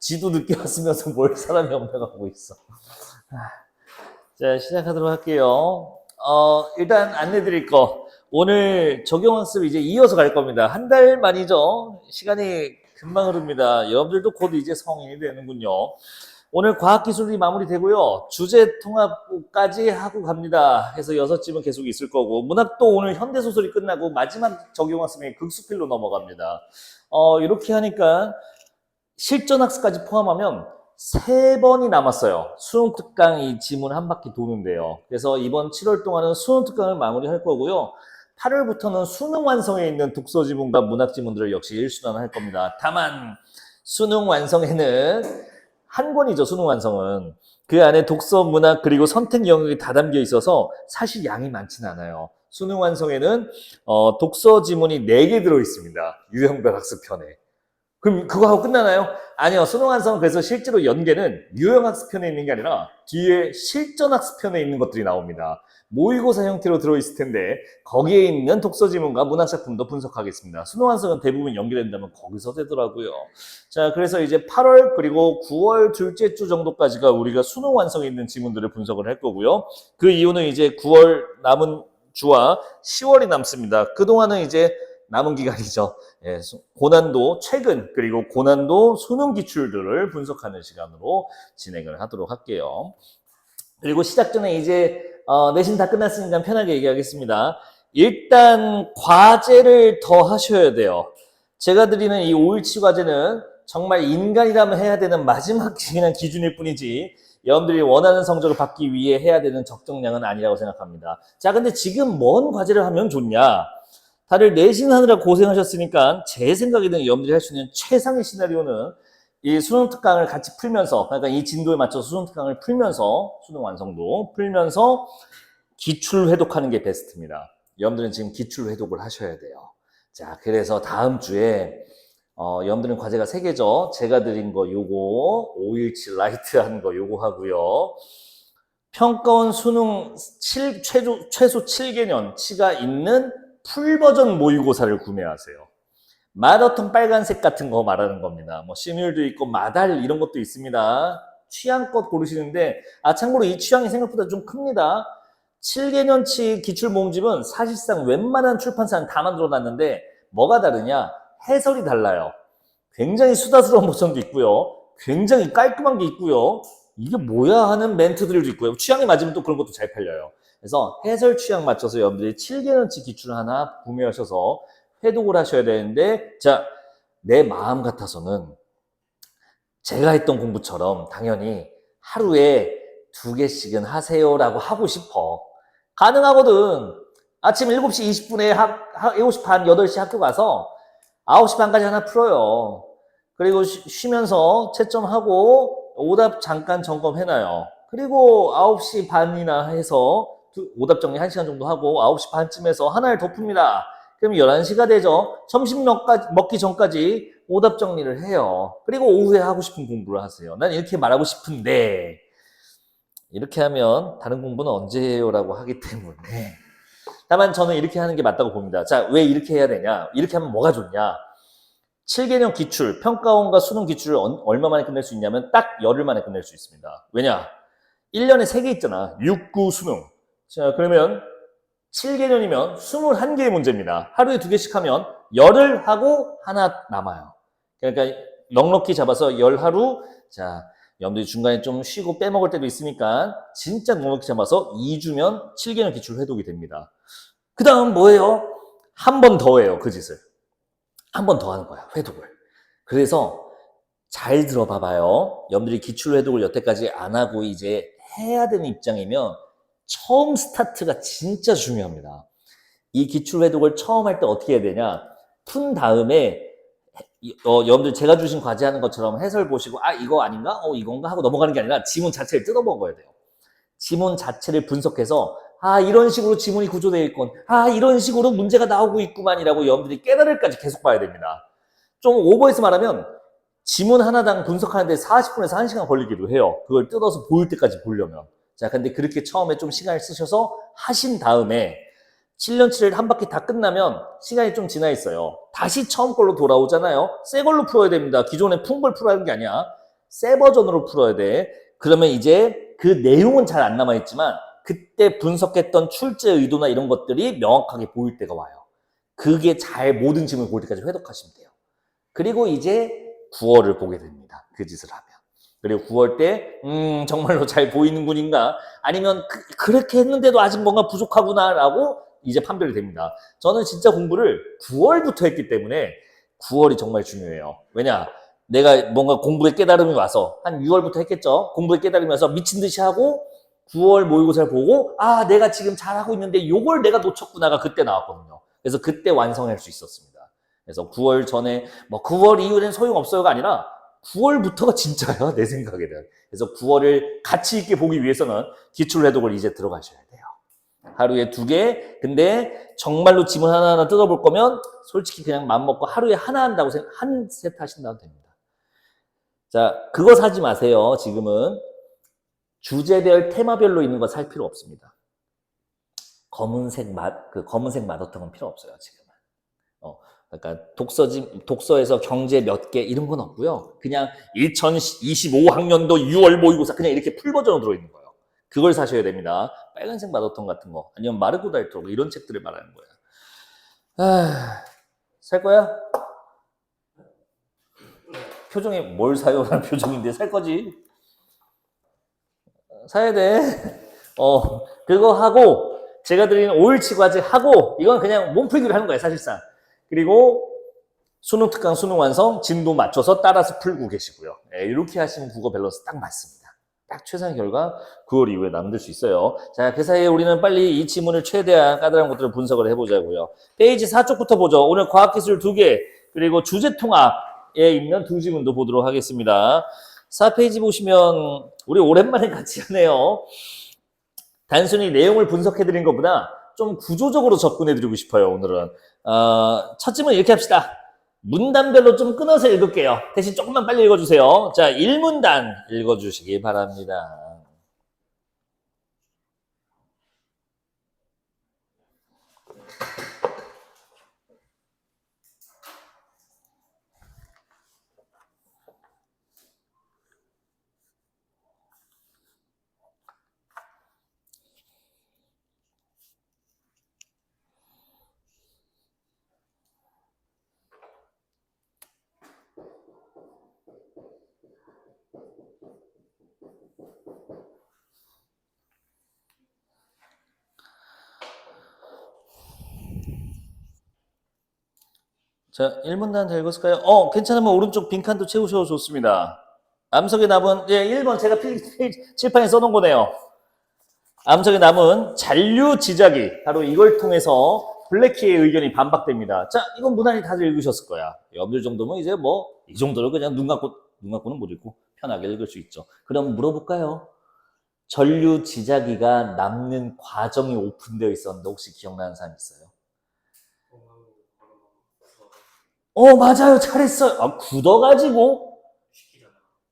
지도 늦게 왔으면서 뭘 사람이 옮겨가고 있어. 자, 시작하도록 할게요. 일단 안내 드릴 거. 오늘 적용학습 이제 이어서 갈 겁니다. 한 달 만이죠. 시간이 금방 흐릅니다. 여러분들도 곧 이제 성인이 되는군요. 오늘 과학기술이 마무리되고요. 주제 통합까지 하고 갑니다. 해서 6집은 계속 있을 거고, 문학도 오늘 현대소설이 끝나고 마지막 적용학습이 극수필로 넘어갑니다. 이렇게 하니까 실전학습까지 포함하면 3번이 남았어요. 수능 특강 이 지문 한 바퀴 도는데요. 그래서 이번 7월 동안은 수능 특강을 마무리할 거고요. 8월부터는 수능 완성에 있는 독서 지문과 문학 지문들을 역시 일순환할 겁니다. 다만 수능 완성에는 한 권이죠. 수능 완성은 그 안에 독서, 문학 그리고 선택 영역이 다 담겨 있어서 사실 양이 많지는 않아요. 수능 완성에는 독서 지문이 4개 들어 있습니다. 유형별 학습편에. 그럼 그거 하고 끝나나요? 아니요. 수능 완성은 그래서 실제로 연계는 유형학습편에 있는 게 아니라 뒤에 실전학습편에 있는 것들이 나옵니다. 모의고사 형태로 들어있을 텐데 거기에 있는 독서 지문과 문학작품도 분석하겠습니다. 수능 완성은 대부분 연계된다면 거기서 되더라고요. 자, 그래서 이제 8월 그리고 9월 둘째 주 정도까지가 우리가 수능 완성에 있는 지문들을 분석을 할 거고요. 그 이유는 이제 9월 남은 주와 10월이 남습니다. 그동안은 이제 남은 기간이죠. 예, 고난도 최근 그리고 고난도 수능 기출들을 분석하는 시간으로 진행을 하도록 할게요. 그리고 시작 전에 이제 내신 다 끝났으니까 편하게 얘기하겠습니다. 일단 과제를 더 하셔야 돼요. 제가 드리는 이 5일치 과제는 정말 인간이라면 해야 되는 마지막 그냥 기준일 뿐이지 여러분들이 원하는 성적을 받기 위해 해야 되는 적정량은 아니라고 생각합니다. 자, 근데 지금 뭔 과제를 하면 좋냐? 다들 내신하느라 고생하셨으니까 제 생각에는 여러분들이 할 수 있는 최상의 시나리오는 이 수능 특강을 같이 풀면서, 그러니까 이 진도에 맞춰서 수능 특강을 풀면서, 수능 완성도 풀면서 기출 회독하는 게 베스트입니다. 여러분들은 지금 기출 회독을 하셔야 돼요. 자, 그래서 다음 주에 여러분들은 과제가 3개죠. 제가 드린 거 요거, 5일치 라이트한 거 요거 하고요. 평가원 수능 최소 7개년치가 있는 풀버전 모의고사를 구매하세요. 마라톤 빨간색 같은 거 말하는 겁니다. 뭐 시뮬도 있고 마달 이런 것도 있습니다. 취향껏 고르시는데 참고로 이 취향이 생각보다 좀 큽니다. 7개년치 기출모음집은 사실상 웬만한 출판사는 다 만들어놨는데 뭐가 다르냐? 해설이 달라요. 굉장히 수다스러운 버전도 있고요. 굉장히 깔끔한 게 있고요. 이게 뭐야 하는 멘트들도 있고요. 취향이 맞으면 또 그런 것도 잘 팔려요. 그래서 해설 취향 맞춰서 여러분들이 7개년치 기출 하나 구매하셔서 회독을 하셔야 되는데, 자, 내 마음 같아서는 제가 했던 공부처럼 당연히 하루에 2개씩은 하세요라고 하고 싶어. 가능하거든. 아침 7시 20분에 7시 반, 8시 학교 가서 9시 반까지 하나 풀어요. 그리고 쉬면서 채점하고 오답 잠깐 점검해놔요. 그리고 9시 반이나 해서 오답 정리 1시간 정도 하고 9시 반쯤에서 하나를 더 풉니다. 그럼 11시가 되죠. 점심 먹기 전까지 오답 정리를 해요. 그리고 오후에 하고 싶은 공부를 하세요. 난 이렇게 말하고 싶은데 이렇게 하면 다른 공부는 언제 해요? 라고 하기 때문에 다만 저는 이렇게 하는 게 맞다고 봅니다. 자, 왜 이렇게 해야 되냐? 이렇게 하면 뭐가 좋냐? 7개년 기출, 평가원과 수능 기출을 얼마 만에 끝낼 수 있냐면 딱 열흘 만에 끝낼 수 있습니다. 왜냐? 1년에 3개 있잖아. 6, 9, 수능. 자, 그러면 7개년이면 21개의 문제입니다. 하루에 2개씩 하면 열흘 하고 하나 남아요. 그러니까 넉넉히 잡아서 열하루, 자, 여러분들이 중간에 좀 쉬고 빼먹을 때도 있으니까 진짜 넉넉히 잡아서 2주면 7개년 기출 회독이 됩니다. 그 다음 뭐예요? 한 번 더 해요, 그 짓을. 한 번 더 하는 거야, 회독을. 그래서 잘 들어봐봐요. 여러분들이 기출 회독을 여태까지 안 하고 이제 해야 되는 입장이면 처음 스타트가 진짜 중요합니다. 이 기출 회독을 처음 할 때 어떻게 해야 되냐? 푼 다음에 여러분들 제가 주신 과제 하는 것처럼 해설 보시고 이거 아닌가? 이건가? 하고 넘어가는 게 아니라 지문 자체를 뜯어 먹어야 돼요. 지문 자체를 분석해서 이런 식으로 지문이 구조되어 있군. 이런 식으로 문제가 나오고 있구만이라고 여러분들이 깨달을까지 계속 봐야 됩니다. 좀 오버해서 말하면 지문 하나당 분석하는데 40분에서 1시간 걸리기도 해요. 그걸 뜯어서 보일 때까지 보려면. 자, 근데 그렇게 처음에 좀 시간을 쓰셔서 하신 다음에 7년치를 한 바퀴 다 끝나면 시간이 좀 지나 있어요. 다시 처음 걸로 돌아오잖아요. 새 걸로 풀어야 됩니다. 기존에 푼 걸 풀어야 하는 게 아니야. 새 버전으로 풀어야 돼. 그러면 이제 그 내용은 잘 안 남아있지만 그때 분석했던 출제 의도나 이런 것들이 명확하게 보일 때가 와요. 그게 잘 모든 질문을 볼 때까지 회독하시면 돼요. 그리고 이제 9월을 보게 됩니다. 그 짓을 하면. 그리고 9월 때 정말로 잘 보이는군인가 아니면 그렇게 했는데도 아직 뭔가 부족하구나라고 이제 판별이 됩니다. 저는 진짜 공부를 9월부터 했기 때문에 9월이 정말 중요해요. 왜냐? 내가 뭔가 공부에 깨달음이 와서 한 6월부터 했겠죠. 공부에 깨달음이 와서 미친 듯이 하고 9월 모의고사를 보고 아 내가 지금 잘하고 있는데 요걸 내가 놓쳤구나가 그때 나왔거든요. 그래서 그때 완성할 수 있었습니다. 그래서 9월 전에 뭐 9월 이후에는 소용없어요가 아니라 9월부터가 진짜야 내 생각에는. 그래서 9월을 가치 있게 보기 위해서는 기출 해독을 이제 들어가셔야 돼요. 하루에 2개. 근데 정말로 지문 하나하나 뜯어볼 거면 솔직히 그냥 맘먹고 하루에 하나 한다고 한 세트 하신다면 됩니다. 자, 그거 사지 마세요. 지금은 주제별 테마별로 있는 거 살 필요 없습니다. 검은색 맛어통은 필요 없어요 지금은. 그러니까 독서에서 경제 몇 개 이런 건 없고요. 그냥 2025학년도 6월 모의고사 그냥 이렇게 풀 버전으로 들어있는 거예요. 그걸 사셔야 됩니다. 빨간색 맛어통 같은 거 아니면 마르고 달토 이런 책들을 말하는 거예요. 살 거야? 표정이 뭘 사요? 라는 표정인데 살 거지? 사야 돼. 그거 하고 제가 드리는 5일치 과제 하고 이건 그냥 몸풀기를 하는 거예요 사실상. 그리고 수능 특강 수능 완성 진도 맞춰서 따라서 풀고 계시고요. 네, 이렇게 하시면 국어 밸런스 딱 맞습니다. 딱 최상의 결과 9월 이후에 남을 수 있어요. 자, 그 사이에 우리는 빨리 이 지문을 최대한 까다로운 것들을 분석을 해보자고요. 페이지 4쪽부터 보죠. 오늘 과학기술 2개 그리고 주제통합에 있는 2지문도 보도록 하겠습니다. 4페이지 보시면 우리 오랜만에 같이 하네요. 단순히 내용을 분석해드린 것보다 좀 구조적으로 접근해드리고 싶어요, 오늘은. 첫 질문 이렇게 합시다. 문단별로 좀 끊어서 읽을게요. 대신 조금만 빨리 읽어주세요. 자, 1문단 읽어주시기 바랍니다. 자, 1문단 다 읽었을까요? 괜찮으면 오른쪽 빈칸도 채우셔도 좋습니다. 암석에 남은, 1번 제가 칠판에 써놓은 거네요. 암석에 남은 잔류 지자기, 바로 이걸 통해서 블랙키의 의견이 반박됩니다. 자, 이건 무난히 다들 읽으셨을 거야. 여러분들 정도면 이제 뭐, 이 정도로 그냥 눈 감고는 못 읽고 편하게 읽을 수 있죠. 그럼 물어볼까요? 전류 지자기가 남는 과정이 오픈되어 있었는데 혹시 기억나는 사람 있어요? 맞아요. 잘했어요. 굳어가지고?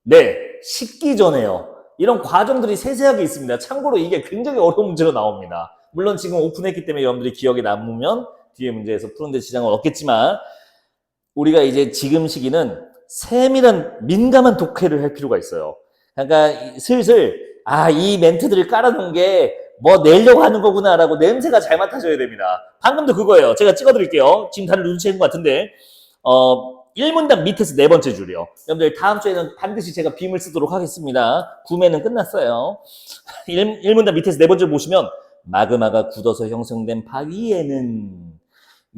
네, 식기 전에요. 이런 과정들이 세세하게 있습니다. 참고로 이게 굉장히 어려운 문제로 나옵니다. 물론 지금 오픈했기 때문에 여러분들이 기억에 남으면 뒤에 문제에서 푸는데 지장은 없겠지만 우리가 이제 지금 시기는 세밀한 민감한 독해를 할 필요가 있어요. 그러니까 슬슬 이 멘트들을 깔아놓은 게 뭐 내려고 하는 거구나라고 냄새가 잘 맡아져야 됩니다. 방금도 그거예요. 제가 찍어드릴게요. 지금 다들 눈치챈 것 같은데 1문단 밑에서 4번째 줄이요. 여러분들 다음 주에는 반드시 제가 빔을 쓰도록 하겠습니다. 구매는 끝났어요. 1문단 밑에서 4번째 보시면 마그마가 굳어서 형성된 바위에는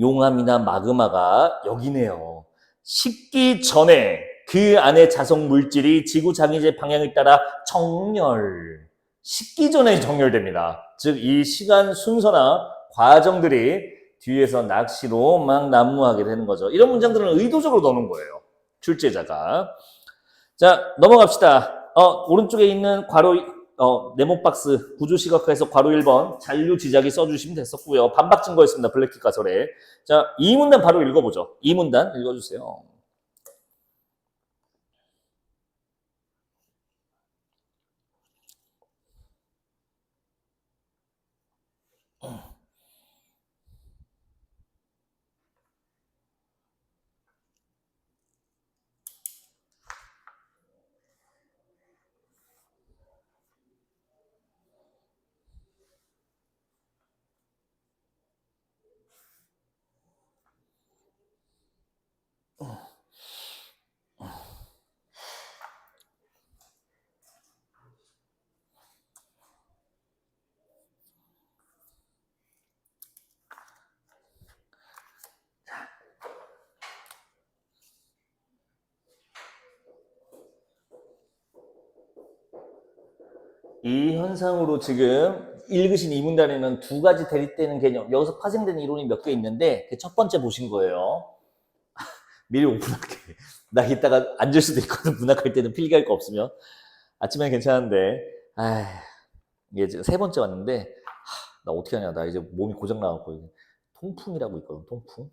용암이나 마그마가 여기네요. 식기 전에 그 안에 자석 물질이 지구 장위제 방향을 따라 정렬. 식기 전에 정렬됩니다. 즉 이 시간 순서나 과정들이 뒤에서 낚시로 막 난무하게 되는 거죠. 이런 문장들은 의도적으로 넣는 거예요. 출제자가. 자, 넘어갑시다. 오른쪽에 있는 괄호 네모 박스 구조 시각화에서 괄호 1번 잔류 지자기 써주시면 됐었고요. 반박 증거였습니다. 블랙키 가설에. 자, 2문단 바로 읽어보죠. 2문단 읽어주세요. 이 현상으로 지금 읽으신 이 문단에는 두 가지 대립되는 개념, 여기서 파생되는 이론이 몇 개 있는데 그 첫 번째 보신 거예요. 미리 오픈할게. 나 이따가 앉을 수도 있거든. 문학할 때는 필기할 거 없으면. 아침엔 괜찮은데. 이게 지금 세 번째 왔는데 나 어떻게 하냐. 나 이제 몸이 고장 나갖고 통풍이라고 있거든. 통풍.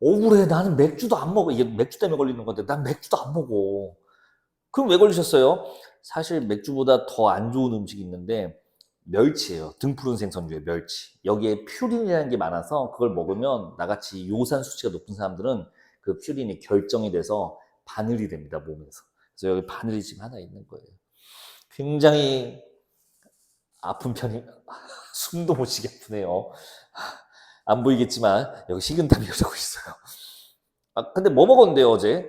억울해. 나는 맥주도 안 먹어. 이게 맥주 때문에 걸리는 건데 난 맥주도 안 먹어. 그럼 왜 걸리셨어요? 사실 맥주보다 더 안 좋은 음식이 있는데 멸치예요. 등푸른 생선류의 멸치. 여기에 퓨린이라는 게 많아서 그걸 먹으면 나같이 요산 수치가 높은 사람들은 그 퓨린이 결정이 돼서 바늘이 됩니다, 몸에서. 그래서 여기 바늘이 지금 하나 있는 거예요. 굉장히 아픈 편이, 숨도 못 쉬게 아프네요. 안 보이겠지만 여기 식은땀이 흐르고 있어요. 근데 뭐 먹었는데요, 어제?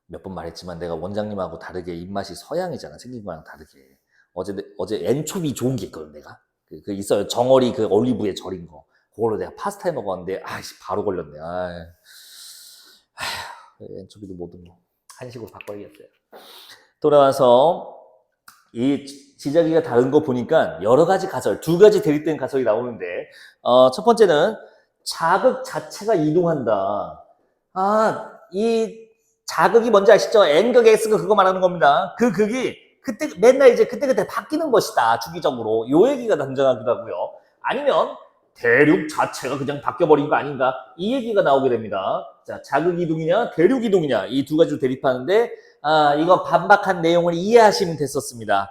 몇 번 말했지만 내가 원장님하고 다르게 입맛이 서양이잖아. 생긴 거랑 다르게. 어제 엔초비 좋은 게 있거든, 내가. 그 있어요. 정어리 그 올리브에 절인 거. 그걸로 내가 파스타에 먹었는데, 바로 걸렸네. 엔초비도 뭐든 한식으로 바꿔야겠어요. 돌아와서 이 지자기가 다른 거 보니까 여러 가지 가설, 두 가지 대립된 가설이 나오는데, 첫 번째는 자극 자체가 이동한다. 이 자극이 뭔지 아시죠? N극, S극 그거 말하는 겁니다. 그 극이 그때 맨날 이제 그때 바뀌는 것이다. 주기적으로. 요 얘기가 당장하기도 하고요. 아니면 대륙 자체가 그냥 바뀌어버린 거 아닌가? 이 얘기가 나오게 됩니다. 자, 자극 이동이냐, 대륙 이동이냐 이 두 가지로 대립하는데 이거 반박한 내용을 이해하시면 됐었습니다.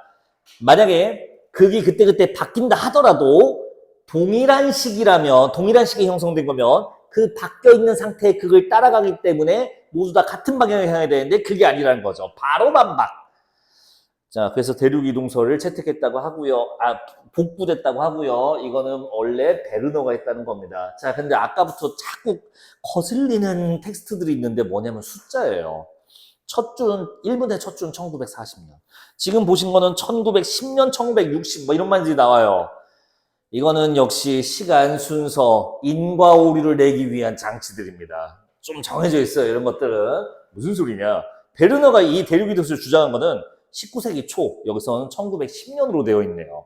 만약에 극이 그때 바뀐다 하더라도 동일한 시기라면, 동일한 시기에 형성된 거면 그 바뀌어 있는 상태의 극을 따라가기 때문에 모두 다 같은 방향을 향해야 되는데 그게 아니라는 거죠. 바로 반박. 자, 그래서 대륙 이동설을 채택했다고 하고요. 복구됐다고 하고요. 이거는 원래 베르너가 했다는 겁니다. 자, 근데 아까부터 자꾸 거슬리는 텍스트들이 있는데 뭐냐면 숫자예요. 첫 줄, 1분의 첫 줄은 1940년. 지금 보신 거는 1910년, 1960, 뭐 이런 말들이 나와요. 이거는 역시 시간, 순서, 인과 오류를 내기 위한 장치들입니다. 좀 정해져 있어요, 이런 것들은. 무슨 소리냐. 베르너가 이 대륙 이동설을 주장한 거는 19세기 초, 여기서는 1910년으로 되어 있네요.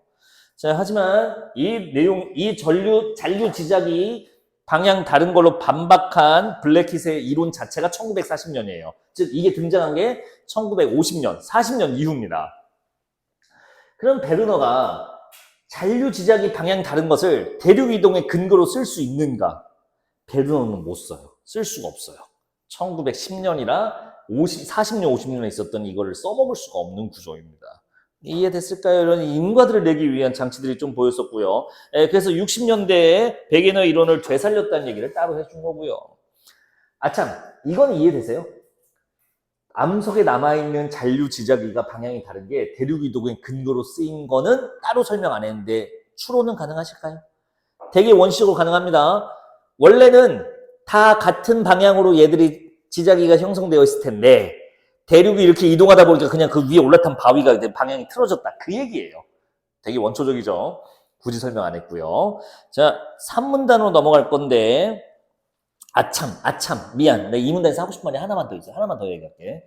자, 하지만 이 내용, 이 잔류 지작이 방향 다른 걸로 반박한 블랙킷의 이론 자체가 1940년이에요. 즉, 이게 등장한 게 1950년, 40년 이후입니다. 그럼 베르너가 잔류 지작이 방향 다른 것을 대륙 이동의 근거로 쓸 수 있는가? 베르너는 못 써요. 쓸 수가 없어요. 1910년이라 40년, 50년에 있었던 이거를 써먹을 수가 없는 구조입니다. 이해됐을까요? 이런 인과들을 내기 위한 장치들이 좀 보였었고요. 그래서 60년대에 베게너 이론을 되살렸다는 얘기를 따로 해준 거고요. 참, 이건 이해되세요? 암석에 남아있는 잔류 지자기가 방향이 다른 게 대륙 이동의 근거로 쓰인 거는 따로 설명 안 했는데 추론은 가능하실까요? 되게 원시적으로 가능합니다. 원래는 다 같은 방향으로 얘들이 지자기가 형성되어 있을 텐데 대륙이 이렇게 이동하다 보니까 그냥 그 위에 올라탄 바위가 방향이 틀어졌다. 그 얘기예요. 되게 원초적이죠. 굳이 설명 안 했고요. 자, 3문단으로 넘어갈 건데 미안. 내가 이 문단에서 하고 싶은 말이 하나만 더 있어요. 하나만 더 얘기할게.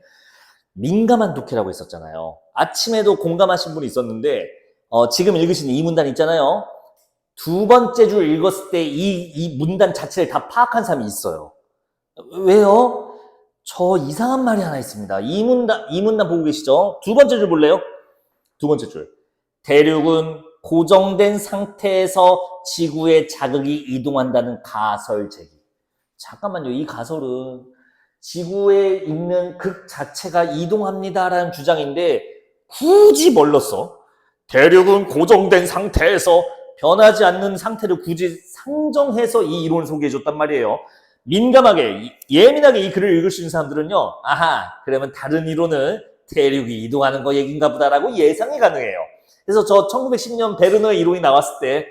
민감한 독해라고 했었잖아요. 아침에도 공감하신 분이 있었는데 지금 읽으신 이 문단 있잖아요. 두 번째 줄 읽었을 때 이 문단 자체를 다 파악한 사람이 있어요. 왜요? 저 이상한 말이 하나 있습니다. 이 문단 보고 계시죠? 두 번째 줄 볼래요? 두 번째 줄. 대륙은 고정된 상태에서 지구의 자극이 이동한다는 가설 제기. 잠깐만요. 이 가설은 지구에 있는 극 자체가 이동합니다라는 주장인데 굳이 뭘렀어? 대륙은 고정된 상태에서 변하지 않는 상태를 굳이 상정해서 이 이론을 소개해줬단 말이에요. 민감하게, 예민하게 이 글을 읽을 수 있는 사람들은요. 그러면 다른 이론은 대륙이 이동하는 거 얘기인가 보다라고 예상이 가능해요. 그래서 저 1910년 베르너의 이론이 나왔을 때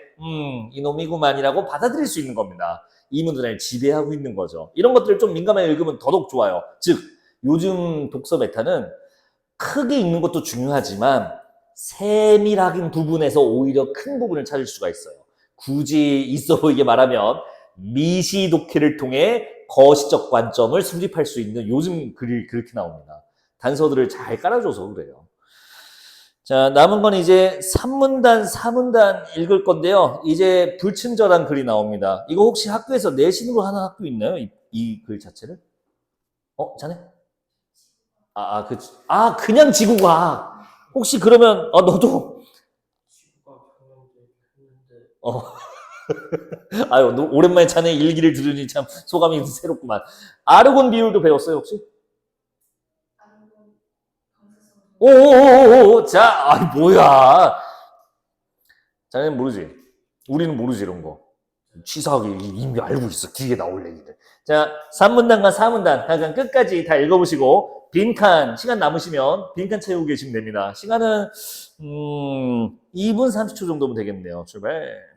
이놈이구만이라고 받아들일 수 있는 겁니다. 이 문단을 지배하고 있는 거죠. 이런 것들을 좀 민감하게 읽으면 더더욱 좋아요. 즉, 요즘 독서 메타는 크게 읽는 것도 중요하지만 세밀하긴 부분에서 오히려 큰 부분을 찾을 수가 있어요. 굳이 있어 보이게 말하면 미시 독해를 통해 거시적 관점을 수립할 수 있는 요즘 글이 그렇게 나옵니다. 단서들을 잘 깔아줘서 그래요. 자, 남은 건 이제 3문단, 4문단 읽을 건데요. 이제 불친절한 글이 나옵니다. 이거 혹시 학교에서 내신으로 하는 학교 있나요? 이 글 자체를? 자네? 그냥 지구과학. 혹시 그러면, 너도, 어, 아유, 오랜만에 자네 일기를 들으니 참 소감이 새롭구만. 아르곤 비율도 배웠어요, 혹시? 오오오오오, 자, 뭐야. 자네는 모르지? 우리는 모르지, 이런 거. 치사하게 이미 알고 있어. 뒤에 나올 얘기들. 자, 3문단과 4문단, 하여간 끝까지 다 읽어보시고, 빈칸, 시간 남으시면 빈칸 채우고 계시면 됩니다. 시간은, 2분 30초 정도면 되겠네요. 출발.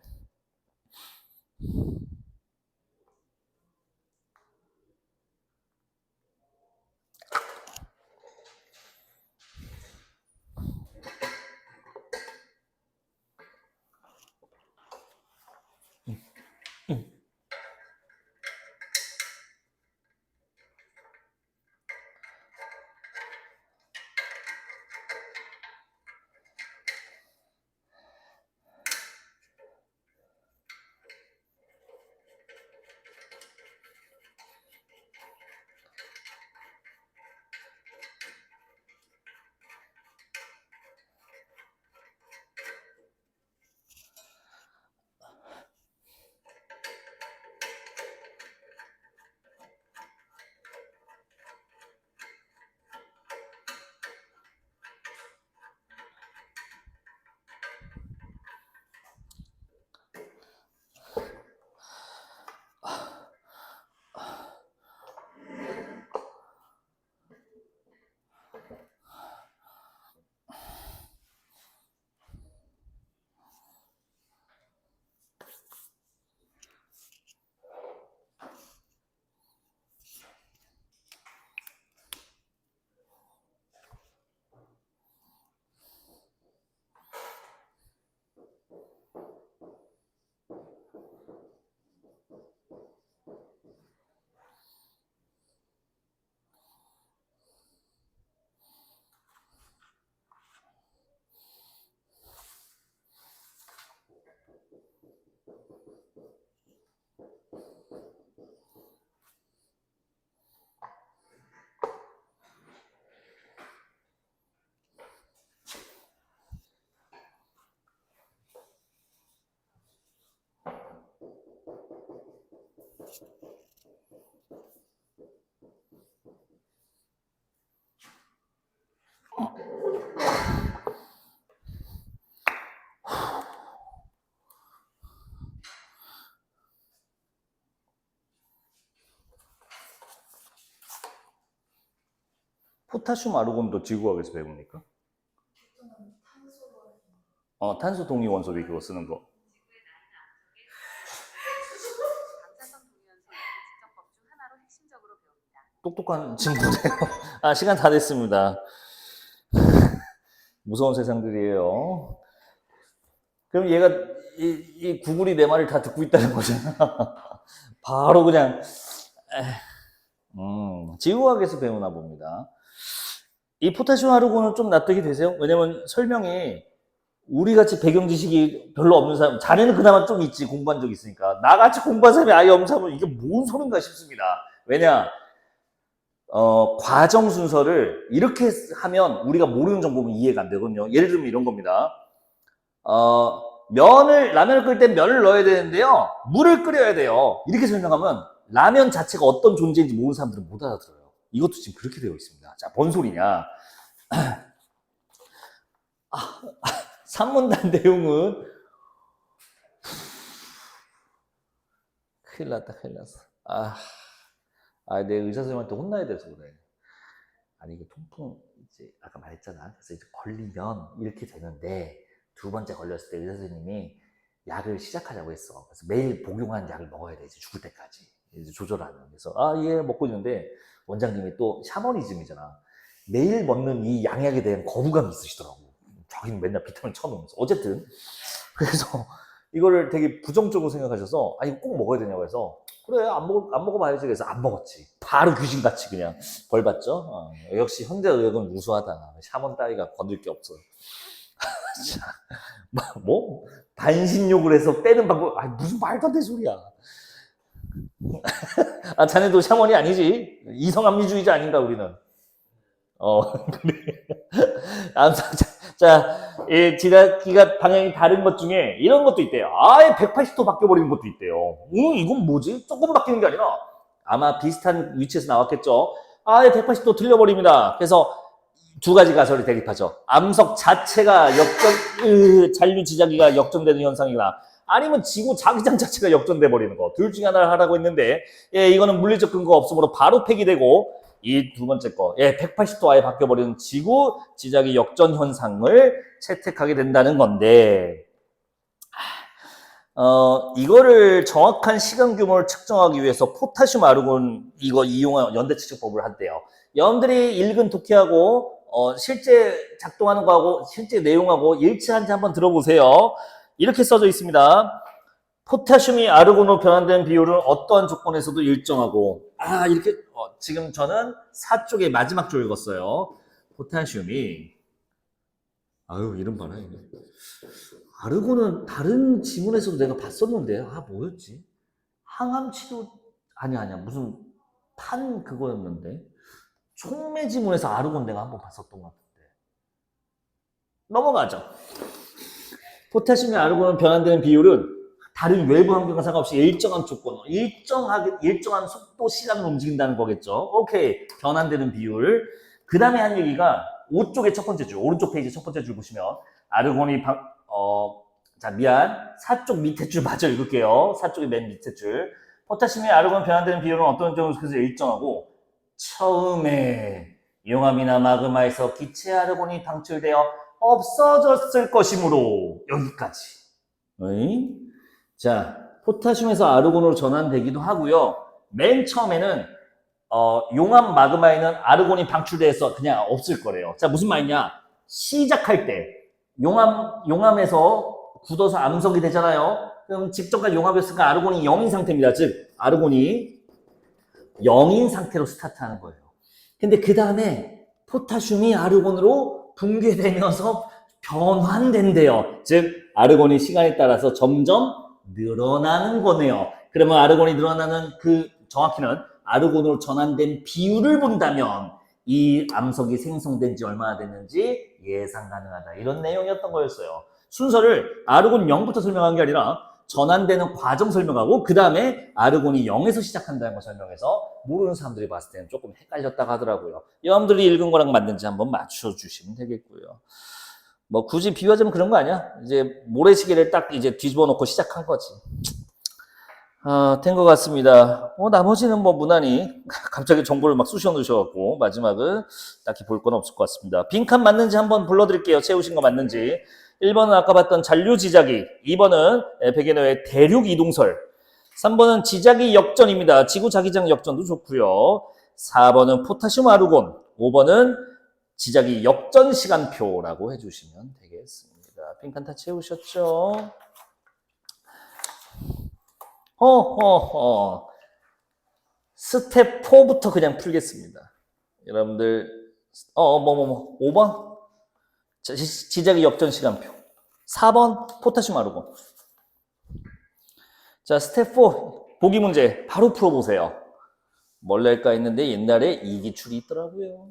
포타슘 아르곤도 지구과학에서 배웁니까? 탄소 동위 원소비 그거 쓰는 거. 똑똑한 친구네요. 시간 다 됐습니다. 무서운 세상들이에요. 그럼 얘가 이 구글이 내 말을 다 듣고 있다는 거잖아. 바로 그냥 지구과학에서 배우나 봅니다. 이 포타슘 하르곤은 좀 납득이 되세요? 왜냐면 설명이 우리 같이 배경 지식이 별로 없는 사람, 자네는 그나마 좀 있지, 공부한 적 있으니까. 나같이 공부한 사람이 아예 없는 사람은 이게 뭔 소린가 싶습니다. 왜냐, 과정 순서를 이렇게 하면 우리가 모르는 정보면 이해가 안 되거든요. 예를 들면 이런 겁니다. 라면을 끓일 땐 면을 넣어야 되는데요. 물을 끓여야 돼요. 이렇게 설명하면 라면 자체가 어떤 존재인지 모르는 사람들은 못 알아들어요. 이것도 지금 그렇게 되어 있습니다. 자, 뭔 소리냐. 3문단 내용은 큰일 났다, 큰일 났어. 내 의사 선생님한테 혼나야 돼서 그래. 아니, 이게 통풍, 이제, 아까 말했잖아. 그래서 이제 걸리면 이렇게 되는데, 두 번째 걸렸을 때 의사 선생님이 약을 시작하자고 했어. 그래서 매일 복용하는 약을 먹어야 돼, 이제 죽을 때까지. 이제 조절하는. 그래서, 예, 먹고 있는데, 원장님이 또 샤머니즘이잖아. 매일 먹는 이 양약에 대한 거부감이 있으시더라고. 자기는 맨날 비타민 쳐놓으면서. 어쨌든. 그래서 이거를 되게 부정적으로 생각하셔서, 이거 꼭 먹어야 되냐고 해서, 그래, 안 먹어봐야지. 그래서 안 먹었지. 바로 귀신같이 그냥 벌 받죠. 역시 현대의학은 우수하다. 샤먼 따위가 건들 게 없어. 자, 뭐? 반신욕을 해서 빼는 방법, 무슨 말도 안 되는 소리야. 자네도 샤머니 아니지? 이성합리주의자 아닌가, 우리는? 그래. 아무튼, 이 지나기가 방향이 다른 것 중에 이런 것도 있대요. 아예 180도 바뀌어버리는 것도 있대요. 이건 뭐지? 조금 바뀌는 게 아니라 아마 비슷한 위치에서 나왔겠죠. 아예 180도 틀려버립니다. 그래서 두 가지 가설이 대립하죠. 암석 자체가 잔류 지자기가 역전되는 현상이나 아니면 지구 자기장 자체가 역전돼 버리는 거. 둘 중에 하나를 하라고 했는데, 이거는 물리적 근거가 없으므로 바로 폐기되고, 이 두 번째 거, 180도 아예 바뀌어버리는 지구 지자기 역전 현상을 채택하게 된다는 건데, 이거를 정확한 시간 규모를 측정하기 위해서 포타슘 아르곤 이거 이용한 연대 측정법을 한대요. 여러분들이 읽은 독해하고 실제 작동하는 거하고 실제 내용하고 일치한지 한번 들어보세요. 이렇게 써져 있습니다. 포타슘이 아르곤으로 변환되는 비율은 어떠한 조건에서도 일정하고, 이렇게 지금 저는 4쪽의 마지막 줄 읽었어요. 포타슘이 이름 봐라. 아르곤은 다른 지문에서도 내가 봤었는데, 뭐였지? 항암 치료, 아니야. 무슨 판 그거였는데. 촉매 지문에서 아르곤 내가 한번 봤었던 것 같은데. 넘어가죠. 포타슘이 아르곤으로 변환되는 비율은 다른 외부 환경과 상관없이 일정한 조건, 일정한 속도, 시간으로 움직인다는 거겠죠. 오케이. 변환되는 비율. 그 다음에 한 얘기가 5쪽의 첫 번째 줄, 오른쪽 페이지 첫 번째 줄 보시면, 아르곤이 4쪽 밑에 줄 마저 읽을게요. 4쪽의 맨 밑에 줄. 포타슘이 아르곤 변환되는 비율은 어떤 정도에서 일정하고, 처음에 용암이나 마그마에서 기체 아르곤이 방출되어 없어졌을 것이므로 여기까지. 자, 포타슘에서 아르곤으로 전환되기도 하고요. 맨 처음에는 용암 마그마에는 아르곤이 방출돼서 그냥 없을 거래요. 자, 무슨 말이냐? 시작할 때 용암에서 굳어서 암석이 되잖아요. 그럼 직전까지 용암이었으니까 아르곤이 0인 상태입니다. 즉 아르곤이 0인 상태로 스타트하는 거예요. 근데 그 다음에 포타슘이 아르곤으로 붕괴되면서 변환된대요. 즉 아르곤이 시간에 따라서 점점 늘어나는 거네요. 그러면 아르곤이 늘어나는 정확히는 아르곤으로 전환된 비율을 본다면 이 암석이 생성된 지 얼마나 됐는지 예상 가능하다. 이런 내용이었던 거였어요. 순서를 아르곤 0부터 설명한 게 아니라 전환되는 과정 설명하고 그 다음에 아르곤이 0에서 시작한다는 걸 설명해서 모르는 사람들이 봤을 때는 조금 헷갈렸다고 하더라고요. 여러분들이 읽은 거랑 맞는지 한번 맞춰주시면 되겠고요. 뭐 굳이 비유하자면 그런 거 아니야? 이제 모래시계를 딱 이제 뒤집어 놓고 시작한 거지. 된 것 같습니다. 나머지는 뭐 무난히 갑자기 정보를 막 쑤셔 넣으셔갖고 마지막은 딱히 볼 건 없을 것 같습니다. 빈칸 맞는지 한번 불러드릴게요. 채우신 거 맞는지. 1번은 아까 봤던 잔류지자기, 2번은 백예노의 대륙이동설, 3번은 지자기 역전입니다. 지구자기장 역전도 좋고요. 4번은 포타슘 아르곤, 5번은 지자기 역전 시간표라고 해주시면 되겠습니다. 빈칸 다 채우셨죠? 스텝 4부터 그냥 풀겠습니다. 여러분들, 5번? 지자기 역전 시간표. 4번, 포타슘 아르곤. 자, 스텝 4, 보기 문제 바로 풀어보세요. 뭘 낼까 했는데 옛날에 이 기출이 있더라고요.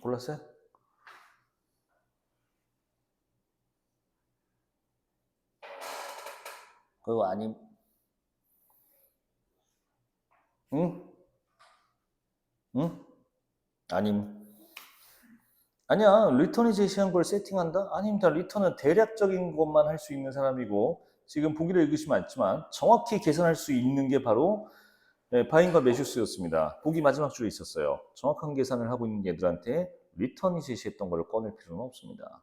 골랐어요? 그거 아님. 응? 응? 아님. 아니야, 리턴이 제시한 걸 세팅한다? 아닙니다. 리턴은 대략적인 것만 할 수 있는 사람이고, 지금 보기를 읽으시면 알지만, 정확히 계산할 수 있는 게 바로 바인과 매슈스였습니다. 보기 마지막 줄에 있었어요. 정확한 계산을 하고 있는 얘들한테 리턴이 제시했던 걸 꺼낼 필요는 없습니다.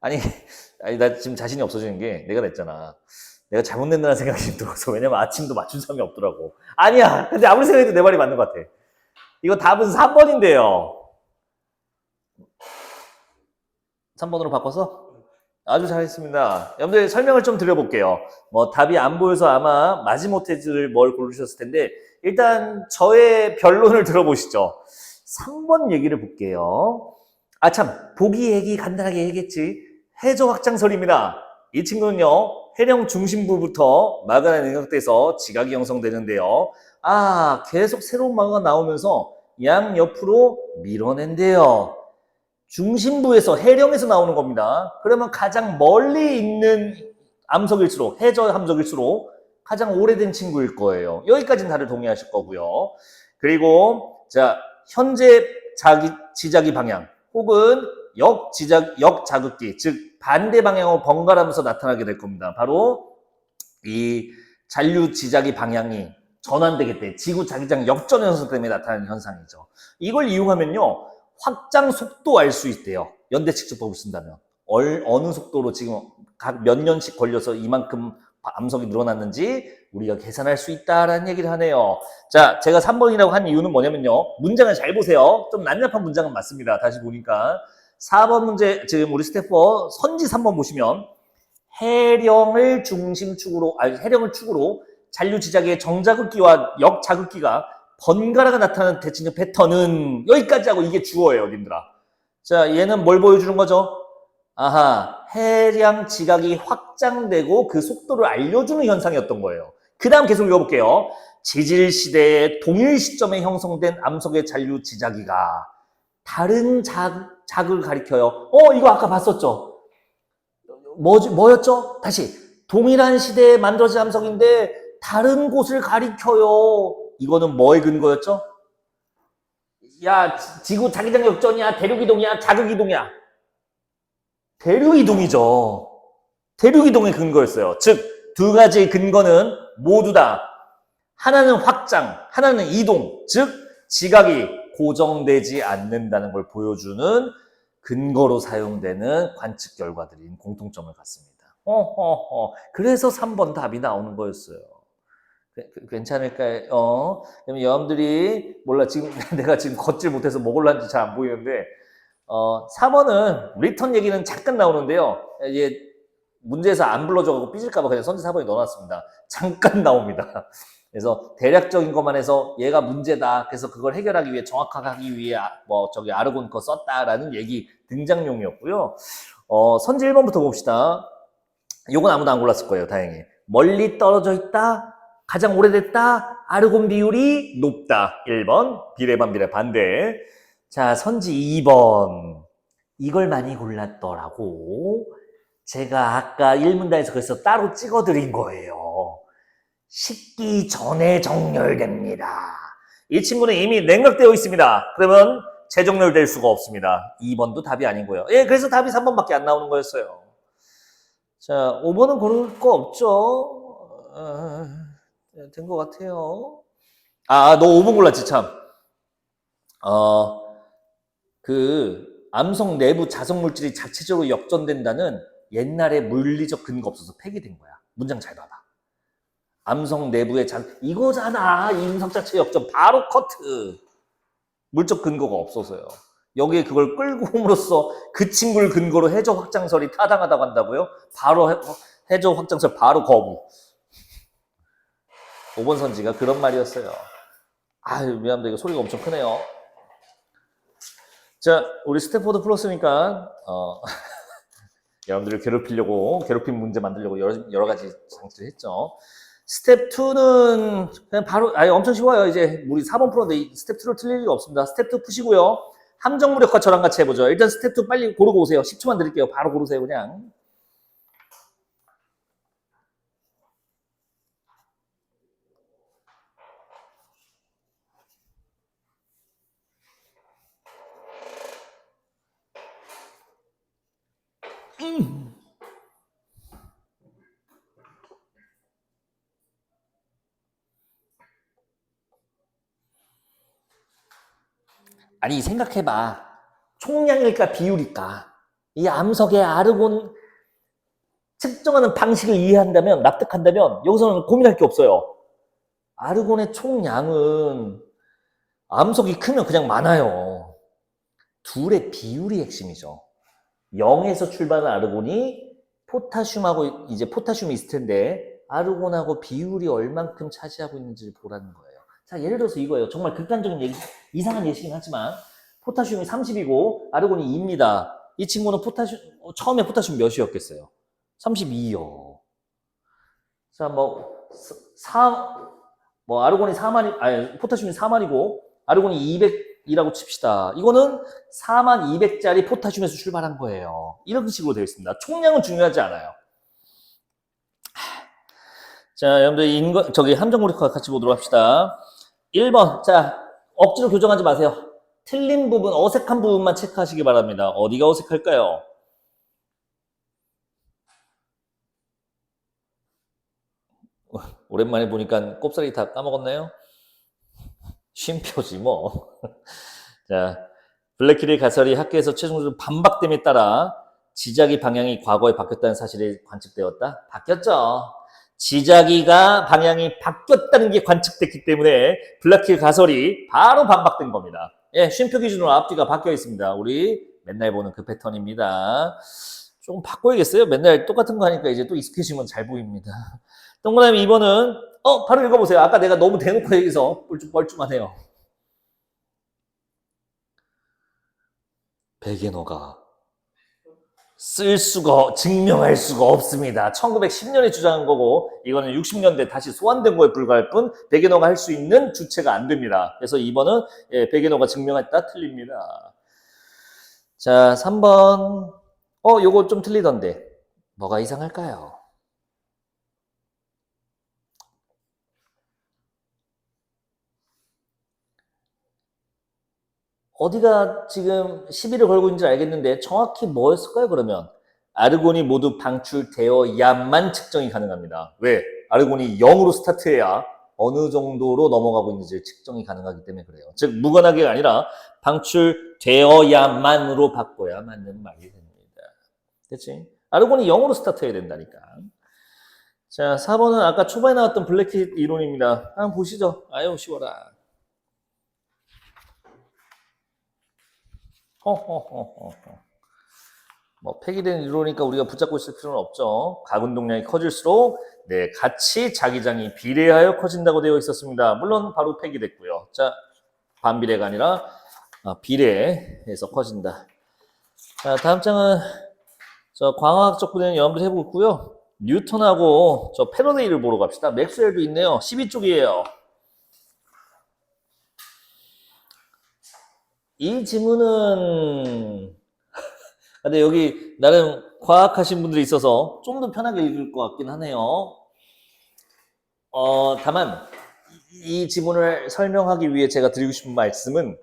아니, 아니, 나 지금 자신이 없어지는 게 내가 냈잖아. 내가 잘못 냈다는 생각이 좀 들어서. 왜냐면 아침도 맞춘 사람이 없더라고. 아니야. 근데 아무리 생각해도 내 말이 맞는 것 같아. 이거 답은 3번인데요. 3번으로 바꿔서? 아주 잘했습니다. 여러분들 설명을 좀 드려볼게요. 뭐 답이 안 보여서 아마 마지못해를 뭘 고르셨을 텐데 일단 저의 변론을 들어보시죠. 3번 얘기를 볼게요. 아 참, 보기 얘기 간단하게 얘기했지. 해저 확장설입니다. 이 친구는요. 해령 중심부부터 마그나 냉각돼서 지각이 형성되는데요. 아, 계속 새로운 마그가 나오면서 양옆으로 밀어낸대요. 중심부에서 해령에서 나오는 겁니다. 그러면 가장 멀리 있는 암석일수록 해저 함석일수록 가장 오래된 친구일 거예요. 여기까지는 다들 동의하실 거고요. 그리고 자 현재 지자기 방향 혹은 역자극기 즉 반대 방향으로 번갈아가면서 나타나게 될 겁니다. 바로 이 잔류 지자기 방향이 전환되기 때 지구 자기장 역전 현상 때문에 나타나는 현상이죠. 이걸 이용하면요. 확장 속도 알 수 있대요. 연대 측정법을 쓴다면. 어느 속도로 지금 각 몇 년씩 걸려서 이만큼 암석이 늘어났는지 우리가 계산할 수 있다라는 얘기를 하네요. 자, 제가 3번이라고 한 이유는 뭐냐면요. 문장을 잘 보세요. 좀 난잡한 문장은 맞습니다. 다시 보니까. 4번 문제, 지금 우리 스태퍼 선지 3번 보시면 해령을 중심축으로, 아니, 해령을 축으로 잔류 지자기의 정자극기와 역자극기가 번갈아가 나타나는 대칭적 패턴은 여기까지 하고 이게 주어예요, 님들아. 자, 얘는 뭘 보여주는 거죠? 아하, 해량 지각이 확장되고 그 속도를 알려주는 현상이었던 거예요. 그 다음 계속 읽어볼게요. 지질시대의 동일 시점에 형성된 암석의 잔류 지자기가 다른 자극을 가리켜요. 이거 아까 봤었죠? 뭐였죠? 다시. 동일한 시대에 만들어진 암석인데 다른 곳을 가리켜요. 이거는 뭐의 근거였죠? 야, 지구 자기장 역전이야? 대륙이동이야? 자극이동이야? 대륙이동이죠. 대륙이동의 근거였어요. 즉, 두 가지의 근거는 모두 다 하나는 확장, 하나는 이동, 즉 지각이 고정되지 않는다는 걸 보여주는 근거로 사용되는 관측 결과들인 공통점을 갖습니다. 그래서 3번 답이 나오는 거였어요. 괜찮을까요? 그러면 여러분들이 몰라 지금 내가 지금 걷질 못해서 뭐 골랐는지 잘 안 보이는데 4번은 리턴 얘기는 잠깐 나오는데요. 얘 문제에서 안 불러줘가지고 삐질까봐 그냥 선지 4번에 넣어놨습니다. 잠깐 나옵니다. 그래서 대략적인 것만 해서 얘가 문제다. 그래서 그걸 해결하기 위해 정확하게 하기 위해 저기 아르곤 거 썼다라는 얘기 등장용이었고요. 선지 1번부터 봅시다. 요건 아무도 안 골랐을 거예요. 다행히. 멀리 떨어져 있다. 가장 오래됐다. 아르곤 비율이 높다. 1번. 비례 반대. 자, 선지 2번. 이걸 많이 골랐더라고. 제가 아까 1문단에서 그래서 따로 찍어드린 거예요. 식기 전에 정렬됩니다. 이 친구는 이미 냉각되어 있습니다. 그러면 재정렬될 수가 없습니다. 2번도 답이 아니고요. 예, 그래서 답이 3번밖에 안 나오는 거였어요. 자, 5번은 고를 거 없죠? 된 것 같아요. 너 5번 골랐지, 참. 암석 내부 자석 물질이 자체적으로 역전된다는 옛날에 물리적 근거 없어서 폐기된 거야. 문장 잘 봐봐. 암석 내부의 이거잖아. 임석 자체 역전. 바로 커트. 물적 근거가 없어서요. 여기에 그걸 끌고 옴으로써 그 친구를 근거로 해저 확장설이 타당하다고 한다고요? 바로 해저 확장설 바로 거부. 5번 선지가 그런 말이었어요. 아유, 미안합니다. 이거 소리가 엄청 크네요. 자, 우리 스태포드 플러스니까 여러분들을 괴롭힌 문제 만들려고 여러 가지 장치를 했죠. 스텝 2는 그냥 바로, 아니, 엄청 쉬워요. 이제 우리 4번 풀었는데 스텝 2를 틀릴 리가 없습니다. 스텝 2 푸시고요. 함정무력화 저랑 같이 해보죠. 일단 스텝 2 빨리 고르고 오세요. 10초만 드릴게요. 바로 고르세요, 그냥. 아니, 생각해봐. 총량일까, 비율일까? 이 암석의 아르곤 측정하는 방식을 이해한다면, 납득한다면, 여기서는 고민할 게 없어요. 아르곤의 총량은 암석이 크면 그냥 많아요. 둘의 비율이 핵심이죠. 0에서 출발한 아르곤이 포타슘하고 이제 포타슘이 있을 텐데 아르곤하고 비율이 얼만큼 차지하고 있는지를 보라는 거예요. 자, 예를 들어서 이거예요. 정말 극단적인 얘기, 이상한 예시긴 하지만 포타슘이 30이고 아르곤이 2입니다. 이 친구는 처음에 포타슘 몇이었겠어요? 32요. 자, 아르곤이 4만, 아니, 포타슘이 4만이고 아르곤이 200이라고 칩시다. 이거는 4만 200짜리 포타슘에서 출발한 거예요. 이런 식으로 되어 있습니다. 총량은 중요하지 않아요. 자, 여러분들 함정무력화 같이 보도록 합시다. 1번. 자, 억지로 교정하지 마세요. 틀린 부분, 어색한 부분만 체크하시기 바랍니다. 어디가 어색할까요? 오랜만에 보니까 꼽사리 다 까먹었나요? 쉼표지 뭐. 자, 블랙힐의 가설이 학교에서 최종적으로 반박됨에 따라 지자기 방향이 과거에 바뀌었다는 사실이 관측되었다? 바뀌었죠. 지자기가 방향이 바뀌었다는 게 관측됐기 때문에 블랙힐 가설이 바로 반박된 겁니다. 예, 쉼표 기준으로 앞뒤가 바뀌어 있습니다. 우리 맨날 보는 그 패턴입니다. 조금 바꿔야겠어요. 맨날 똑같은 거 하니까 이제 또 익숙해지면 잘 보입니다. 동그라미 2번은 바로 읽어보세요. 아까 내가 너무 대놓고 얘기해서 뻘쭘하네요. 베게너가 증명할 수가 없습니다. 1910년에 주장한 거고 이거는 60년대 다시 소환된 거에 불과할 뿐 베게너가 할 수 있는 주체가 안 됩니다. 그래서 2번은 베게너가 증명했다 틀립니다. 자, 3번 요거 좀 틀리던데 뭐가 이상할까요? 어디가 지금 시비를 걸고 있는지 알겠는데 정확히 뭐였을까요, 그러면? 아르곤이 모두 방출되어야만 측정이 가능합니다. 왜? 아르곤이 0으로 스타트해야 어느 정도로 넘어가고 있는지 측정이 가능하기 때문에 그래요. 즉, 무관하게가 아니라 방출되어야만으로 바꿔야 맞는 말이 됩니다. 됐지? 아르곤이 0으로 스타트해야 된다니까. 자, 4번은 아까 초반에 나왔던 블랙킷 이론입니다. 한번 보시죠. 아유, 쉬워라. 폐기된 이론이니까 우리가 붙잡고 있을 필요는 없죠. 각 운동량이 커질수록 같이 자기장이 비례하여 커진다고 되어 있었습니다. 물론 바로 폐기됐고요. 자, 반비례가 아니라 비례해서 커진다. 자, 다음 장은 광학적 분해는 여러분들 해보고 있고요. 뉴턴하고 패러데이를 보러 갑시다. 맥스웰도 있네요. 12쪽이에요. 이 지문은 근데 여기 나름 과학하신 분들이 있어서 좀 더 편하게 읽을 것 같긴 하네요. 다만 이 지문을 설명하기 위해 제가 드리고 싶은 말씀은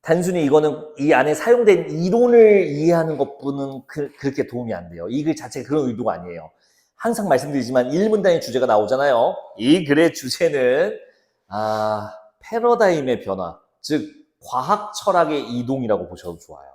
단순히 이거는 이 안에 사용된 이론을 이해하는 것뿐은 그렇게 도움이 안 돼요. 이 글 자체가 그런 의도가 아니에요. 항상 말씀드리지만 1문단의 주제가 나오잖아요. 이 글의 주제는 패러다임의 변화, 즉 과학 철학의 이동이라고 보셔도 좋아요.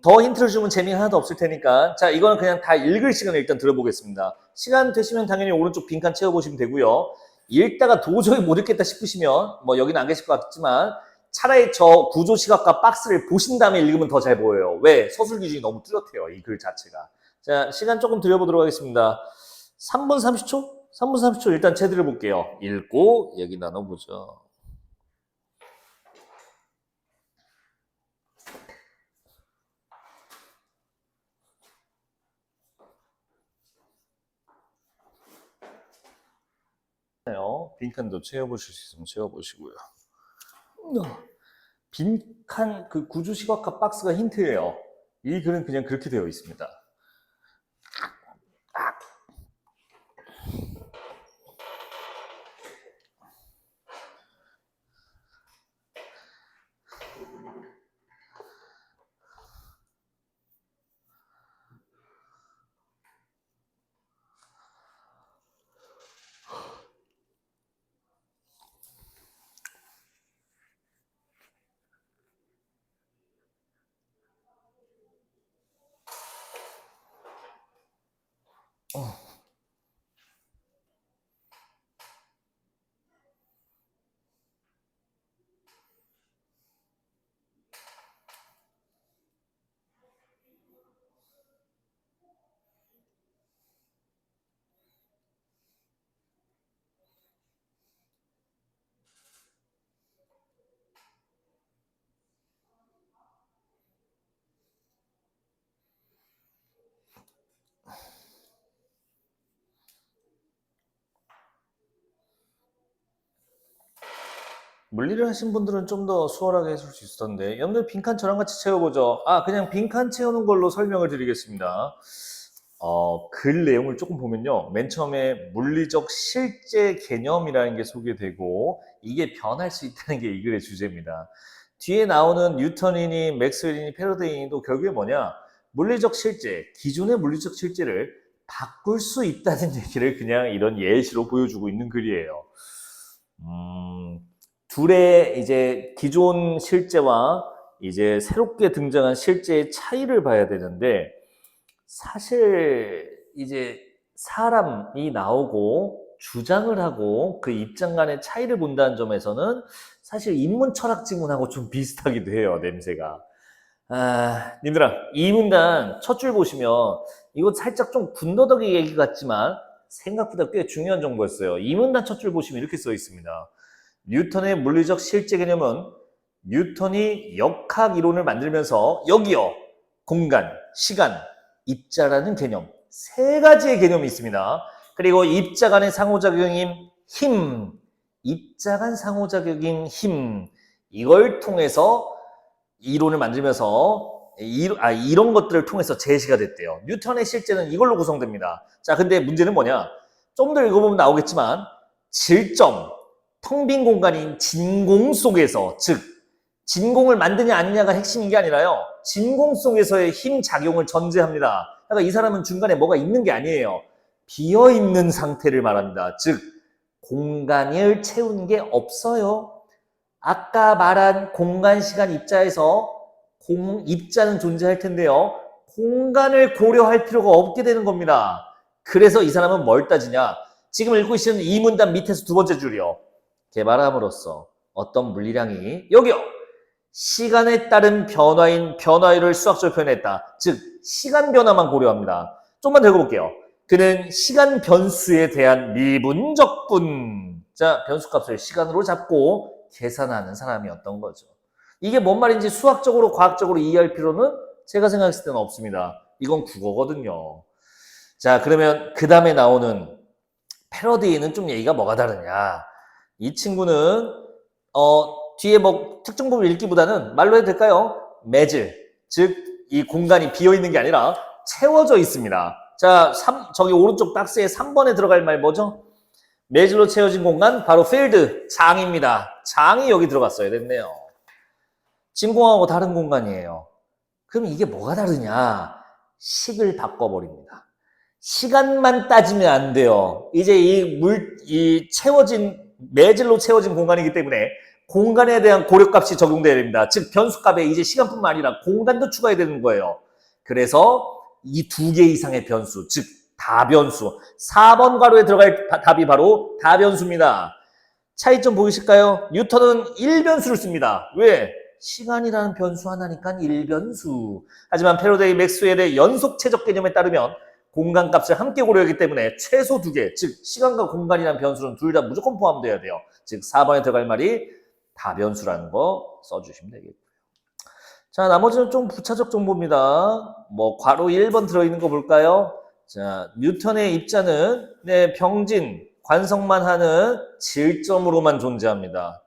더 힌트를 주면 재미가 하나도 없을 테니까 자, 이거는 그냥 다 읽을 시간을 일단 들어보겠습니다. 시간 되시면 당연히 오른쪽 빈칸 채워보시면 되고요. 읽다가 도저히 못 읽겠다 싶으시면 여기는 안 계실 것 같지만 차라리 저 구조 시각과 박스를 보신 다음에 읽으면 더 잘 보여요. 왜? 서술 기준이 너무 뚜렷해요. 이 글 자체가. 자, 시간 조금 들여보도록 하겠습니다. 3분 30초? 3분 30초 일단 제대로 볼게요. 읽고 얘기 나눠보죠. 빈칸도 채워보실 수 있으면 채워보시고요. 빈칸 그 구조시각화 박스가 힌트예요. 이 글은 그냥 그렇게 되어 있습니다. 물리를 하신 분들은 좀 더 수월하게 해줄 수 있었는데 여러분들 빈칸 저랑 같이 채워보죠. 그냥 빈칸 채우는 걸로 설명을 드리겠습니다. 글 내용을 조금 보면요. 맨 처음에 물리적 실제 개념이라는 게 소개되고 이게 변할 수 있다는 게 이 글의 주제입니다. 뒤에 나오는 뉴턴이니 맥스웰이니 패러데이니도 결국에 뭐냐? 물리적 실제, 기존의 물리적 실제를 바꿀 수 있다는 얘기를 그냥 이런 예시로 보여주고 있는 글이에요. 둘의 이제 기존 실제와 이제 새롭게 등장한 실제의 차이를 봐야 되는데 사실 이제 사람이 나오고 주장을 하고 그 입장 간의 차이를 본다는 점에서는 사실 인문 철학 지문하고 좀 비슷하기도 해요, 냄새가. 님들아, 이 문단 첫 줄 보시면 이거 살짝 좀 군더더기 얘기 같지만 생각보다 꽤 중요한 정보였어요. 이 문단 첫 줄 보시면 이렇게 써 있습니다. 뉴턴의 물리적 실제 개념은 뉴턴이 역학 이론을 만들면서 여기요, 공간, 시간, 입자라는 개념, 세 가지의 개념이 있습니다. 그리고 입자 간의 상호작용인 힘, 입자 간 상호작용인 힘, 이걸 통해서 이론을 만들면서 이런 것들을 통해서 제시가 됐대요. 뉴턴의 실제는 이걸로 구성됩니다. 자, 근데 문제는 뭐냐? 좀 더 읽어보면 나오겠지만 질점, 텅 빈 공간인 진공 속에서, 즉 진공을 만드냐 아니냐가 핵심인 게 아니라요, 진공 속에서의 힘 작용을 전제합니다. 그러니까 이 사람은 중간에 뭐가 있는 게 아니에요. 비어있는 상태를 말합니다. 즉 공간을 채운 게 없어요. 아까 말한 공간, 시간, 입자에서 입자는 존재할 텐데요, 공간을 고려할 필요가 없게 되는 겁니다. 그래서 이 사람은 뭘 따지냐? 지금 읽고 계시는 이 문단 밑에서 두 번째 줄이요. 개발함으로써 어떤 물리량이 여기요, 시간에 따른 변화인 변화율을 수학적으로 표현했다. 즉 시간 변화만 고려합니다. 좀만 더 읽어볼게요. 그는 시간 변수에 대한 미분적분, 자 변수값을 시간으로 잡고 계산하는 사람이었던 거죠. 이게 뭔 말인지 수학적으로 과학적으로 이해할 필요는 제가 생각했을 때는 없습니다. 이건 국어거든요. 자, 그러면 그 다음에 나오는 패러디는 좀 얘기가 뭐가 다르냐? 이 친구는 뒤에 뭐 특정 부분 읽기보다는 말로 해도 될까요? 매질, 즉 이 공간이 비어있는 게 아니라 채워져 있습니다. 자, 저기 오른쪽 박스에 3번에 들어갈 말 뭐죠? 매질로 채워진 공간, 바로 필드, 장입니다. 장이 여기 들어갔어야 됐네요. 진공하고 다른 공간이에요. 그럼 이게 뭐가 다르냐? 식을 바꿔버립니다. 시간만 따지면 안 돼요. 이제 이 매질로 채워진 공간이기 때문에 공간에 대한 고려값이 적용돼야 됩니다. 즉 변수값에 이제 시간뿐만 아니라 공간도 추가해야 되는 거예요. 그래서 이 두 개 이상의 변수, 즉 다변수, 4번 괄호에 들어갈 답이 바로 다변수입니다. 차이점 보이실까요? 뉴턴은 1변수를 씁니다. 왜? 시간이라는 변수 하나니까 1변수. 하지만 패러데이, 맥스웰의 연속 최적 개념에 따르면 공간값을 함께 고려하기 때문에 최소 2개, 즉 시간과 공간이라는 변수는 둘 다 무조건 포함되어야 돼요. 즉 4번에 들어갈 말이 다변수라는 거 써주시면 되겠고요. 자, 나머지는 좀 부차적 정보입니다. 뭐 괄호 1번 들어있는 거 볼까요? 자, 뉴턴의 입자는 병진, 관성만 하는 질점으로만 존재합니다.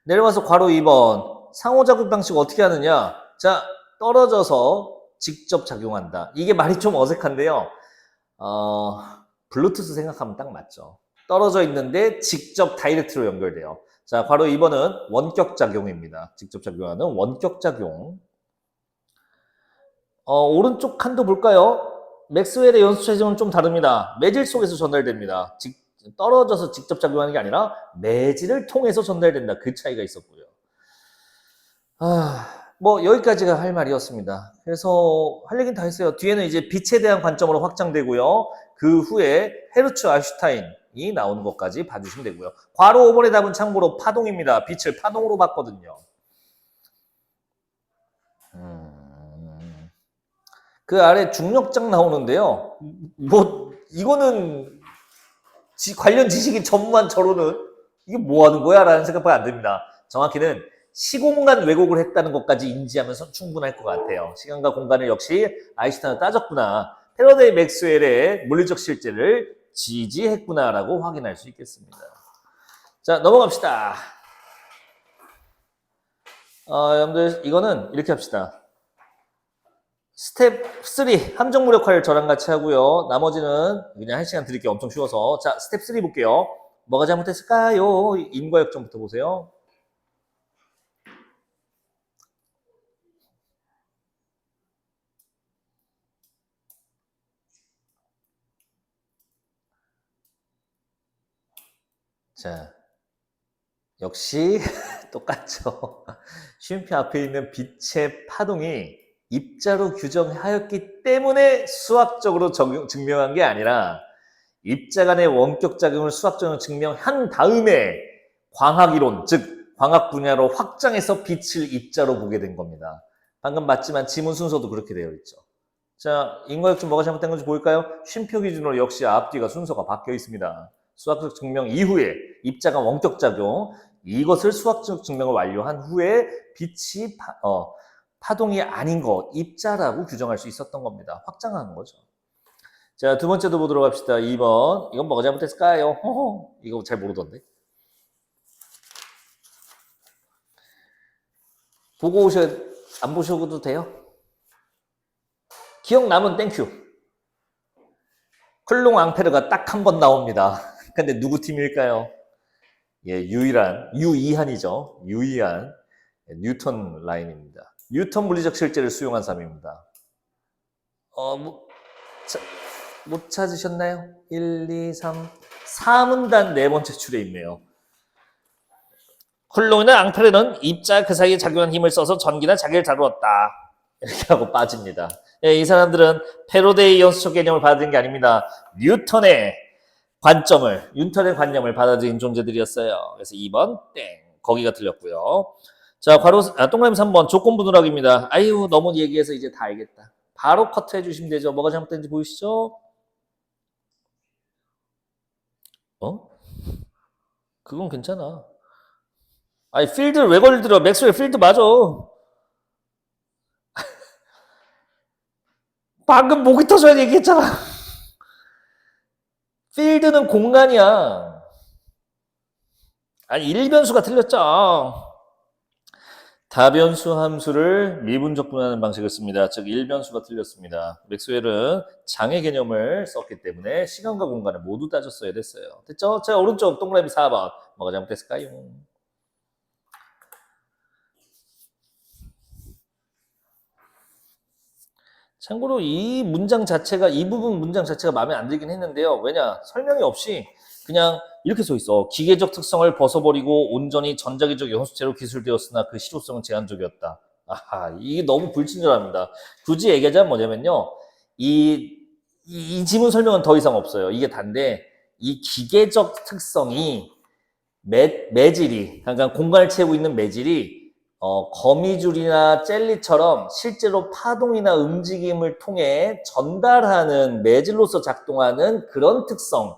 내려와서 괄호 2번. 상호작용 방식 어떻게 하느냐? 자, 떨어져서 직접 작용한다. 이게 말이 좀 어색한데요. 블루투스 생각하면 딱 맞죠. 떨어져 있는데 직접 다이렉트로 연결돼요. 자, 괄호 2번은 원격작용입니다. 직접 작용하는 원격작용. 오른쪽 칸도 볼까요? 맥스웰의 연수체증은 좀 다릅니다. 매질 속에서 전달됩니다. 떨어져서 직접 작용하는 게 아니라 매질을 통해서 전달된다. 그 차이가 있었고요. 뭐 여기까지가 할 말이었습니다. 그래서 할 얘기는 다 했어요. 뒤에는 이제 빛에 대한 관점으로 확장되고요. 그 후에 헤르츠 아인슈타인이 나오는 것까지 봐주시면 되고요. 괄호 5번의 답은 참고로 파동입니다. 빛을 파동으로 봤거든요. 그 아래 중력장 나오는데요. 뭐 이거는 관련 지식이 전무한 저로는 이게 뭐 하는 거야? 라는 생각밖에 안 듭니다. 정확히는 시공간 왜곡을 했다는 것까지 인지하면서 충분할 것 같아요. 시간과 공간을 역시 아인슈타인은 따졌구나. 패러데이 맥스웰의 물리적 실제를 지지했구나라고 확인할 수 있겠습니다. 자, 넘어갑시다. 여러분들 이거는 이렇게 합시다. 스텝 3 함정 무력화를 저랑 같이 하고요. 나머지는 그냥 1시간 드릴게요. 엄청 쉬워서. 자, 스텝 3 볼게요. 뭐가 잘못했을까요? 인과 역정부터 보세요. 자, 역시 똑같죠. 쉼표 앞에 있는 빛의 파동이 입자로 규정하였기 때문에 수학적으로 증명한 게 아니라 입자 간의 원격작용을 수학적으로 증명한 다음에 광학이론, 즉 광학 분야로 확장해서 빛을 입자로 보게 된 겁니다. 방금 맞지만 지문 순서도 그렇게 되어 있죠. 자, 인과역증 뭐가 잘못된 건지 보일까요? 쉼표 기준으로 역시 앞뒤가 순서가 바뀌어 있습니다. 수학적 증명 이후에 입자가 원격작용, 이것을 수학적 증명을 완료한 후에 빛이 파동이 아닌 것, 입자라고 규정할 수 있었던 겁니다. 확장한 거죠. 자, 두 번째도 보도록 합시다. 2번. 이건 뭐가 잘못했을까요? 호호. 이거 잘 모르던데. 보고 안 보셔도 돼요? 기억남은 땡큐. 쿨롱 앙페르가 딱 한 번 나옵니다. 근데 누구 팀일까요? 예, 유이한이죠. 유이한 뉴턴 라인입니다. 뉴턴 물리적 실제를 수용한 사람입니다. 못 찾으셨나요? 1, 2, 3. 4문단 네 번째 줄에 있네요. 쿨롱이나 앙페르는 입자 그 사이에 작용한 힘을 써서 전기나 자기를 다루었다. 이렇게 하고 빠집니다. 예, 이 사람들은 패러데이 연수적 개념을 받아들인 게 아닙니다. 뉴턴의 관념을 받아들인 존재들이었어요. 그래서 2번 땡. 거기가 틀렸고요. 자, 동그라미 3번 조건부 누락입니다. 아유, 너무 얘기해서 이제 다 알겠다. 바로 커트 해주시면 되죠. 뭐가 잘못된지 보이시죠? 그건 괜찮아. 아니, 필드를 왜 걸들어? 맥스웰 필드 맞아. 방금 목이 터져야 얘기했잖아. 필드는 공간이야. 아니, 1변수가 틀렸죠. 다변수 함수를 미분적 분하는 방식을 씁니다. 즉 1변수가 틀렸습니다. 맥스웰은 장의 개념을 썼기 때문에 시간과 공간을 모두 따졌어야 됐어요. 됐죠? 자, 오른쪽 동그라미 4번. 뭐가 잘못됐을까요? 참고로 이 부분 문장 자체가 마음에 안 들긴 했는데요. 왜냐? 설명이 없이 그냥 이렇게 써 있어. 기계적 특성을 벗어버리고 온전히 전자기적 연수체로 기술되었으나 그 실효성은 제한적이었다. 아하, 이게 너무 불친절합니다. 굳이 얘기하자면 뭐냐면요. 이 지문 설명은 더 이상 없어요. 이게 단데 이 기계적 특성이 매질이, 그러니까 공간을 채우고 있는 매질이 거미줄이나 젤리처럼 실제로 파동이나 움직임을 통해 전달하는 매질로서 작동하는 그런 특성을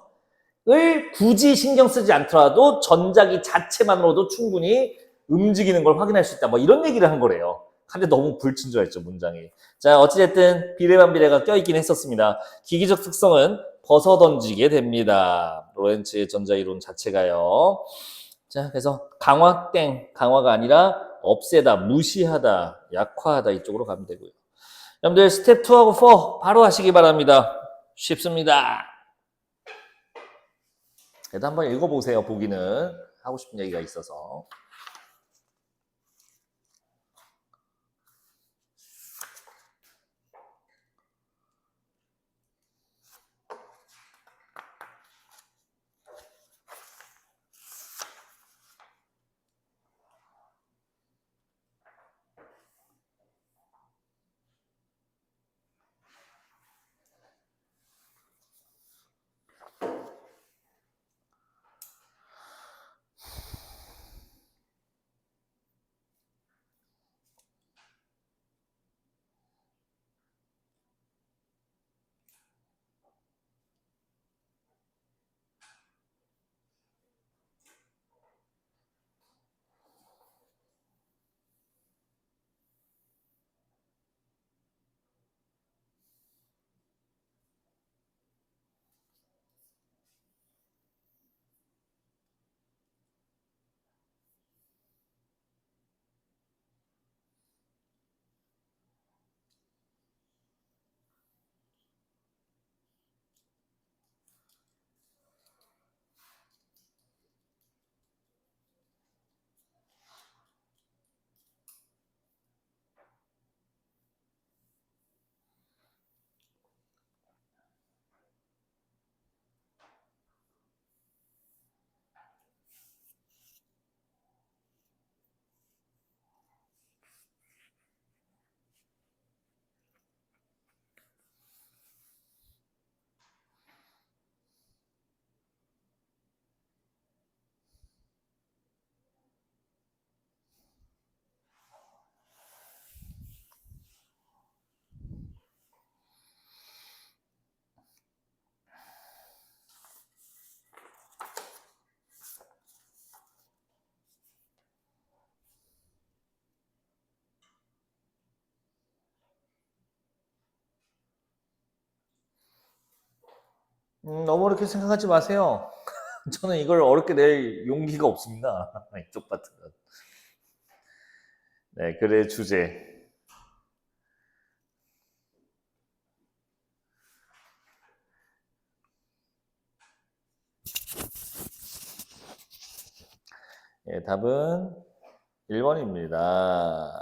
굳이 신경 쓰지 않더라도 전자기 자체만으로도 충분히 움직이는 걸 확인할 수 있다. 뭐 이런 얘기를 한 거래요. 근데 너무 불친절했죠, 문장이. 자, 어찌됐든 비례반비례가 껴있긴 했었습니다. 기기적 특성은 벗어던지게 됩니다. 로렌츠의 전자이론 자체가요. 자, 그래서 강화 땡, 강화가 아니라 없애다, 무시하다, 약화하다 이쪽으로 가면 되고요. 여러분들 스텝 2하고 4 바로 하시기 바랍니다. 쉽습니다. 그래도 한번 읽어보세요, 보기는. 하고 싶은 얘기가 있어서. 너무 어렵게 생각하지 마세요. 저는 이걸 어렵게 낼 용기가 없습니다. 이쪽 파트는. 네, 글의 주제. 예, 답은 1번입니다.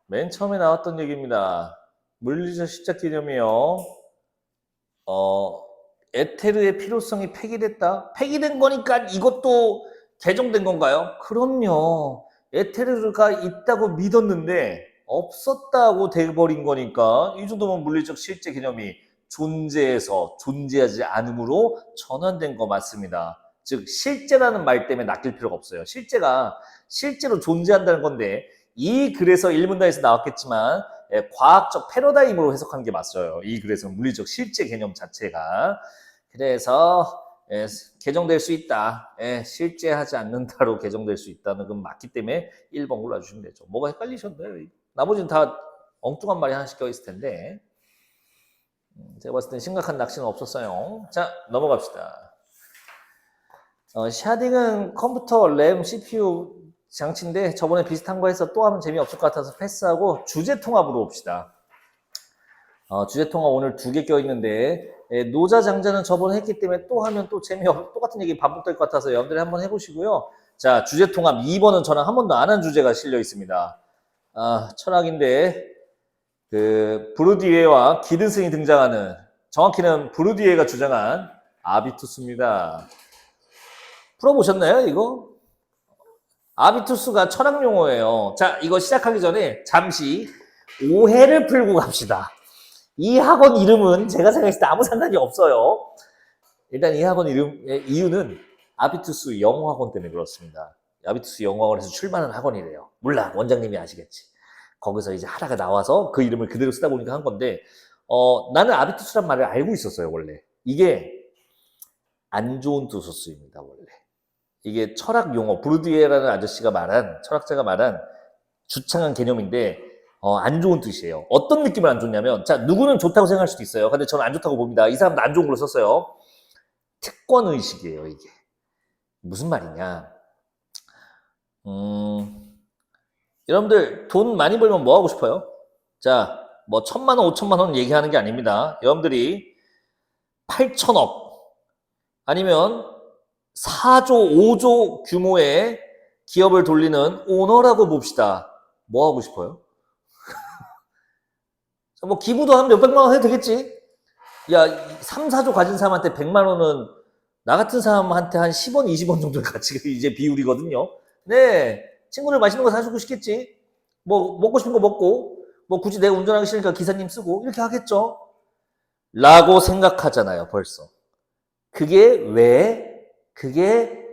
맨 처음에 나왔던 얘기입니다. 물리적 시작 개념이요. 에테르의 필요성이 폐기됐다? 폐기된 거니까 이것도 개정된 건가요? 그럼요. 에테르가 있다고 믿었는데 없었다고 돼버린 거니까 이 정도면 물리적 실제 개념이 존재해서 존재하지 않음으로 전환된 거 맞습니다. 즉 실제라는 말 때문에 낚일 필요가 없어요. 실제가 실제로 존재한다는 건데 이 글에서 일문단에서 나왔겠지만 과학적 패러다임으로 해석하는 게 맞아요. 이 글에서 물리적 실제 개념 자체가. 그래서 개정될 수 있다. 실제하지 않는다로 개정될 수 있다는 건 맞기 때문에 1번 골라주시면 되죠. 뭐가 헷갈리셨나요? 나머지는 다 엉뚱한 말이 하나씩 껴있을 텐데 제가 봤을 땐 심각한 낚시는 없었어요. 자, 넘어갑시다. 샤딩은 컴퓨터, 램, CPU 장치인데 저번에 비슷한 거 해서 또 하면 재미없을 것 같아서 패스하고 주제 통합으로 봅시다. 주제 통합 오늘 2개 껴있는데 노자 장자는 저번에 했기 때문에 또 하면 또 똑같은 얘기 반복될 것 같아서 여러분들이 한번 해보시고요. 자, 주제 통합 2번은 저는 한 번도 안 한 주제가 실려 있습니다. 철학인데 그 브루디에와 기든슨이 등장하는 정확히는 브루디에가 주장한 아비투스입니다. 풀어보셨나요, 이거? 아비투스가 철학 용어예요. 자, 이거 시작하기 전에 잠시 오해를 풀고 갑시다. 이 학원 이름은 제가 생각했을 때 아무 상관이 없어요. 일단 이 학원 이름의 이유는 아비투스 영어학원 때문에 그렇습니다. 아비투스 영어학원에서 출발한 학원이래요. 몰라, 원장님이 아시겠지. 거기서 이제 하다가 나와서 그 이름을 그대로 쓰다 보니까 한 건데 나는 아비투스란 말을 알고 있었어요, 원래. 이게 안 좋은 뜻으로 쓰입니다, 원래. 이게 철학 용어, 브루디에라는 아저씨가 말한, 철학자가 말한 주창한 개념인데 안 좋은 뜻이에요. 어떤 느낌을 안 좋냐면, 자, 누구는 좋다고 생각할 수도 있어요. 근데 저는 안 좋다고 봅니다. 이 사람도 안 좋은 걸로 썼어요. 특권의식이에요, 이게. 무슨 말이냐. 여러분들 돈 많이 벌면 뭐 하고 싶어요? 자, 뭐 1,000만 원, 5천만 원 얘기하는 게 아닙니다. 여러분들이 8천억 아니면 4조, 5조 규모의 기업을 돌리는 오너라고 봅시다. 뭐 하고 싶어요? 뭐 기부도 한 몇백만 원 해도 되겠지? 야, 3, 4조 가진 사람한테 100만 원은 나 같은 사람한테 한 10원, 20원 정도의 가치가 이제 비율이거든요. 네. 친구들 맛있는 거 사주고 싶겠지? 뭐, 먹고 싶은 거 먹고, 뭐 굳이 내가 운전하기 싫으니까 기사님 쓰고, 이렇게 하겠죠? 라고 생각하잖아요, 벌써. 그게 왜? 그게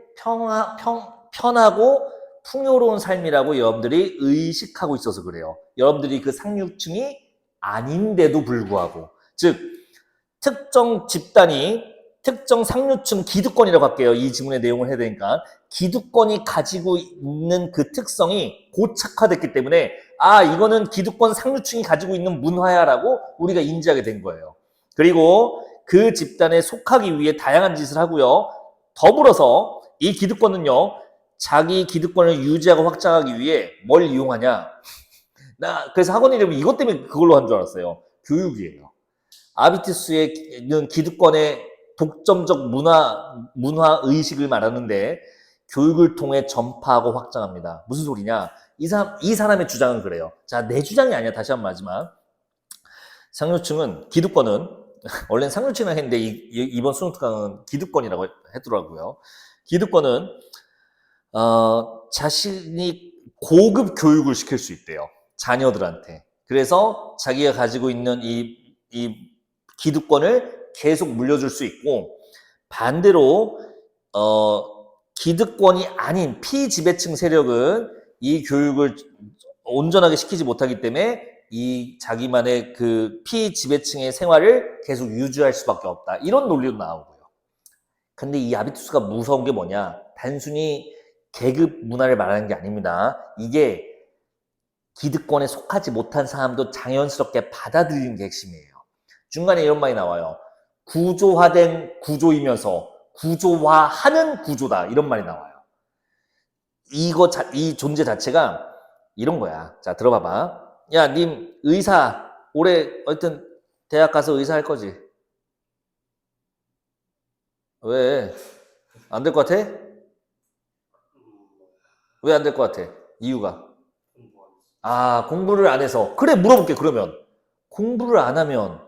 편하고 풍요로운 삶이라고 여러분들이 의식하고 있어서 그래요. 여러분들이 그 상류층이 아닌데도 불구하고. 즉, 특정 집단이 특정 상류층 기득권이라고 할게요. 이 지문의 내용을 해야 되니까. 기득권이 가지고 있는 그 특성이 고착화됐기 때문에 이거는 기득권 상류층이 가지고 있는 문화야라고 우리가 인지하게 된 거예요. 그리고 그 집단에 속하기 위해 다양한 짓을 하고요. 더불어서 이 기득권은요. 자기 기득권을 유지하고 확장하기 위해 뭘 이용하냐. 그래서 학원 이름이 이것 때문에 그걸로 한 줄 알았어요. 교육이에요. 아비투스의 기득권의 독점적 문화 의식을 말하는데 교육을 통해 전파하고 확장합니다. 무슨 소리냐? 이 사람의 주장은 그래요. 자, 내 주장이 아니야. 다시 한번 말하지만 상류층은 기득권은 원래는 상류층이라고 했는데 이번 수능 특강은 기득권이라고 했더라고요. 기득권은 자신이 고급 교육을 시킬 수 있대요. 자녀들한테. 그래서 자기가 가지고 있는 이 기득권을 계속 물려줄 수 있고 반대로 기득권이 아닌 피지배층 세력은 이 교육을 온전하게 시키지 못하기 때문에 이 자기만의 그 피지배층의 생활을 계속 유지할 수밖에 없다. 이런 논리도 나오고요. 근데 이 아비투스가 무서운 게 뭐냐? 단순히 계급 문화를 말하는 게 아닙니다. 이게 기득권에 속하지 못한 사람도 자연스럽게 받아들이는 게 핵심이에요. 중간에 이런 말이 나와요. 구조화된 구조이면서 구조화하는 구조다. 이런 말이 나와요. 이 존재 자체가 이런 거야. 자, 들어봐봐. 야, 님 의사 올해 어쨌든 대학 가서 의사 할 거지? 왜? 안 될 것 같아? 왜 안 될 것 같아? 이유가? 공부를 안 해서. 그래, 물어볼게, 그러면. 공부를 안 하면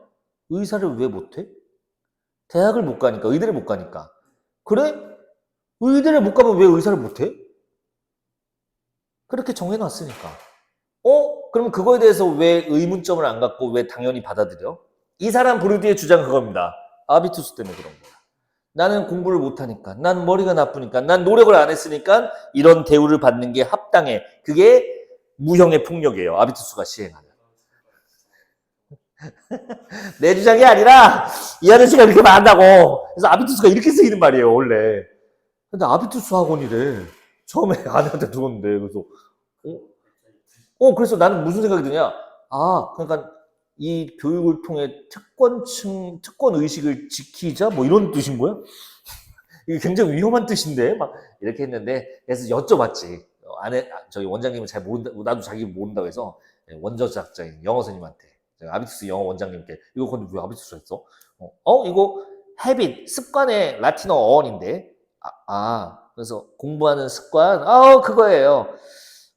의사를 왜 못해? 대학을 못 가니까, 의대를 못 가니까. 그래? 의대를 못 가면 왜 의사를 못해? 그렇게 정해놨으니까. 그럼 그거에 대해서 왜 의문점을 안 갖고 왜 당연히 받아들여? 이 사람 브루디의 주장 그겁니다. 아비투스 때문에 그런 거야. 나는 공부를 못하니까, 난 머리가 나쁘니까, 난 노력을 안 했으니까 이런 대우를 받는 게 합당해. 그게 무형의 폭력이에요. 아비투스가 시행하는. 내 주장이 아니라 이 아저씨가 이렇게 말한다고. 그래서 아비투스가 이렇게 쓰이는 말이에요, 원래. 근데 아비투스 학원이래. 처음에 아내한테 들었는데 그래서 그래서 나는 무슨 생각이 드냐? 그러니까 이 교육을 통해 특권 의식을 지키자 뭐 이런 뜻인 거야? 이게 굉장히 위험한 뜻인데 막 이렇게 했는데 그래서 여쭤봤지. 저희 원장님은 잘 모른다, 나도 자기 모른다고 해서 원저작자인 영어 선생님한테 아비투스 영어 원장님께 이거 근데 왜 아비투스 했어? 이거 헤빗 습관의 라틴어 어원인데 그래서 공부하는 습관 그거예요.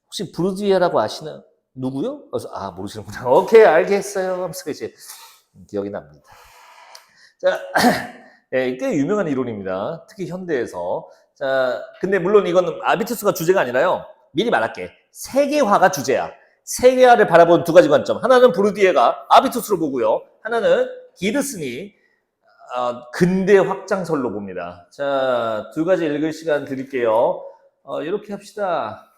혹시 브루디에라고 아시나? 누구요? 그래서 모르시는구나. 오케이 알겠어요. 하면서 이제 기억이 납니다. 자, 꽤 유명한 이론입니다. 특히 현대에서. 자, 근데 물론 이건 아비투스가 주제가 아니라요. 미리 말할게. 세계화가 주제야. 세계화를 바라본 두 가지 관점. 하나는 브루디에가 아비투스로 보고요. 하나는 기드슨이 근대 확장설로 봅니다. 자, 두 가지 읽을 시간 드릴게요. 이렇게 합시다.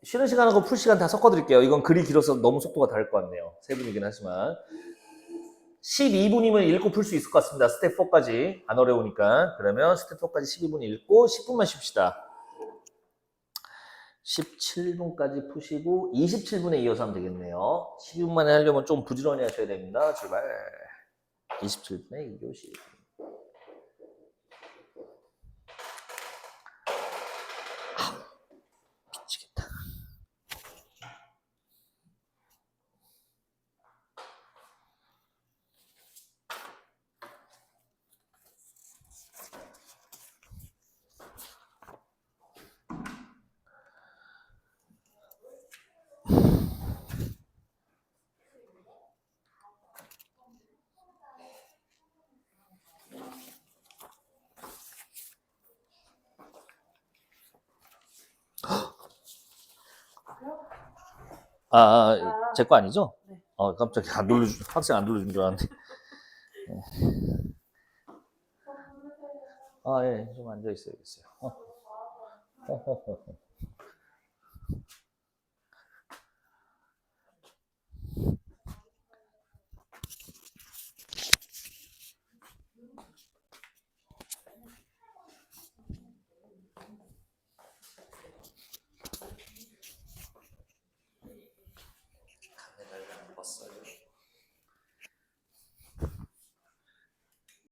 쉬는 시간하고 풀 시간 다 섞어드릴게요. 이건 글이 길어서 너무 속도가 다를 것 같네요. 세 분이긴 하지만. 12분이면 읽고 풀 수 있을 것 같습니다. 스텝 4까지. 안 어려우니까. 그러면 스텝 4까지 12분 읽고 10분만 쉽시다. 17분까지 푸시고 27분에 이어서 하면 되겠네요. 12분 만에 하려면 좀 부지런히 하셔야 됩니다. 출발. 27분에 2교시. 미치겠다. 제 거 아니죠? 네. 깜짝이야. 학생 안 눌러준 줄 알았는데. 예, 좀 앉아있어야겠어요.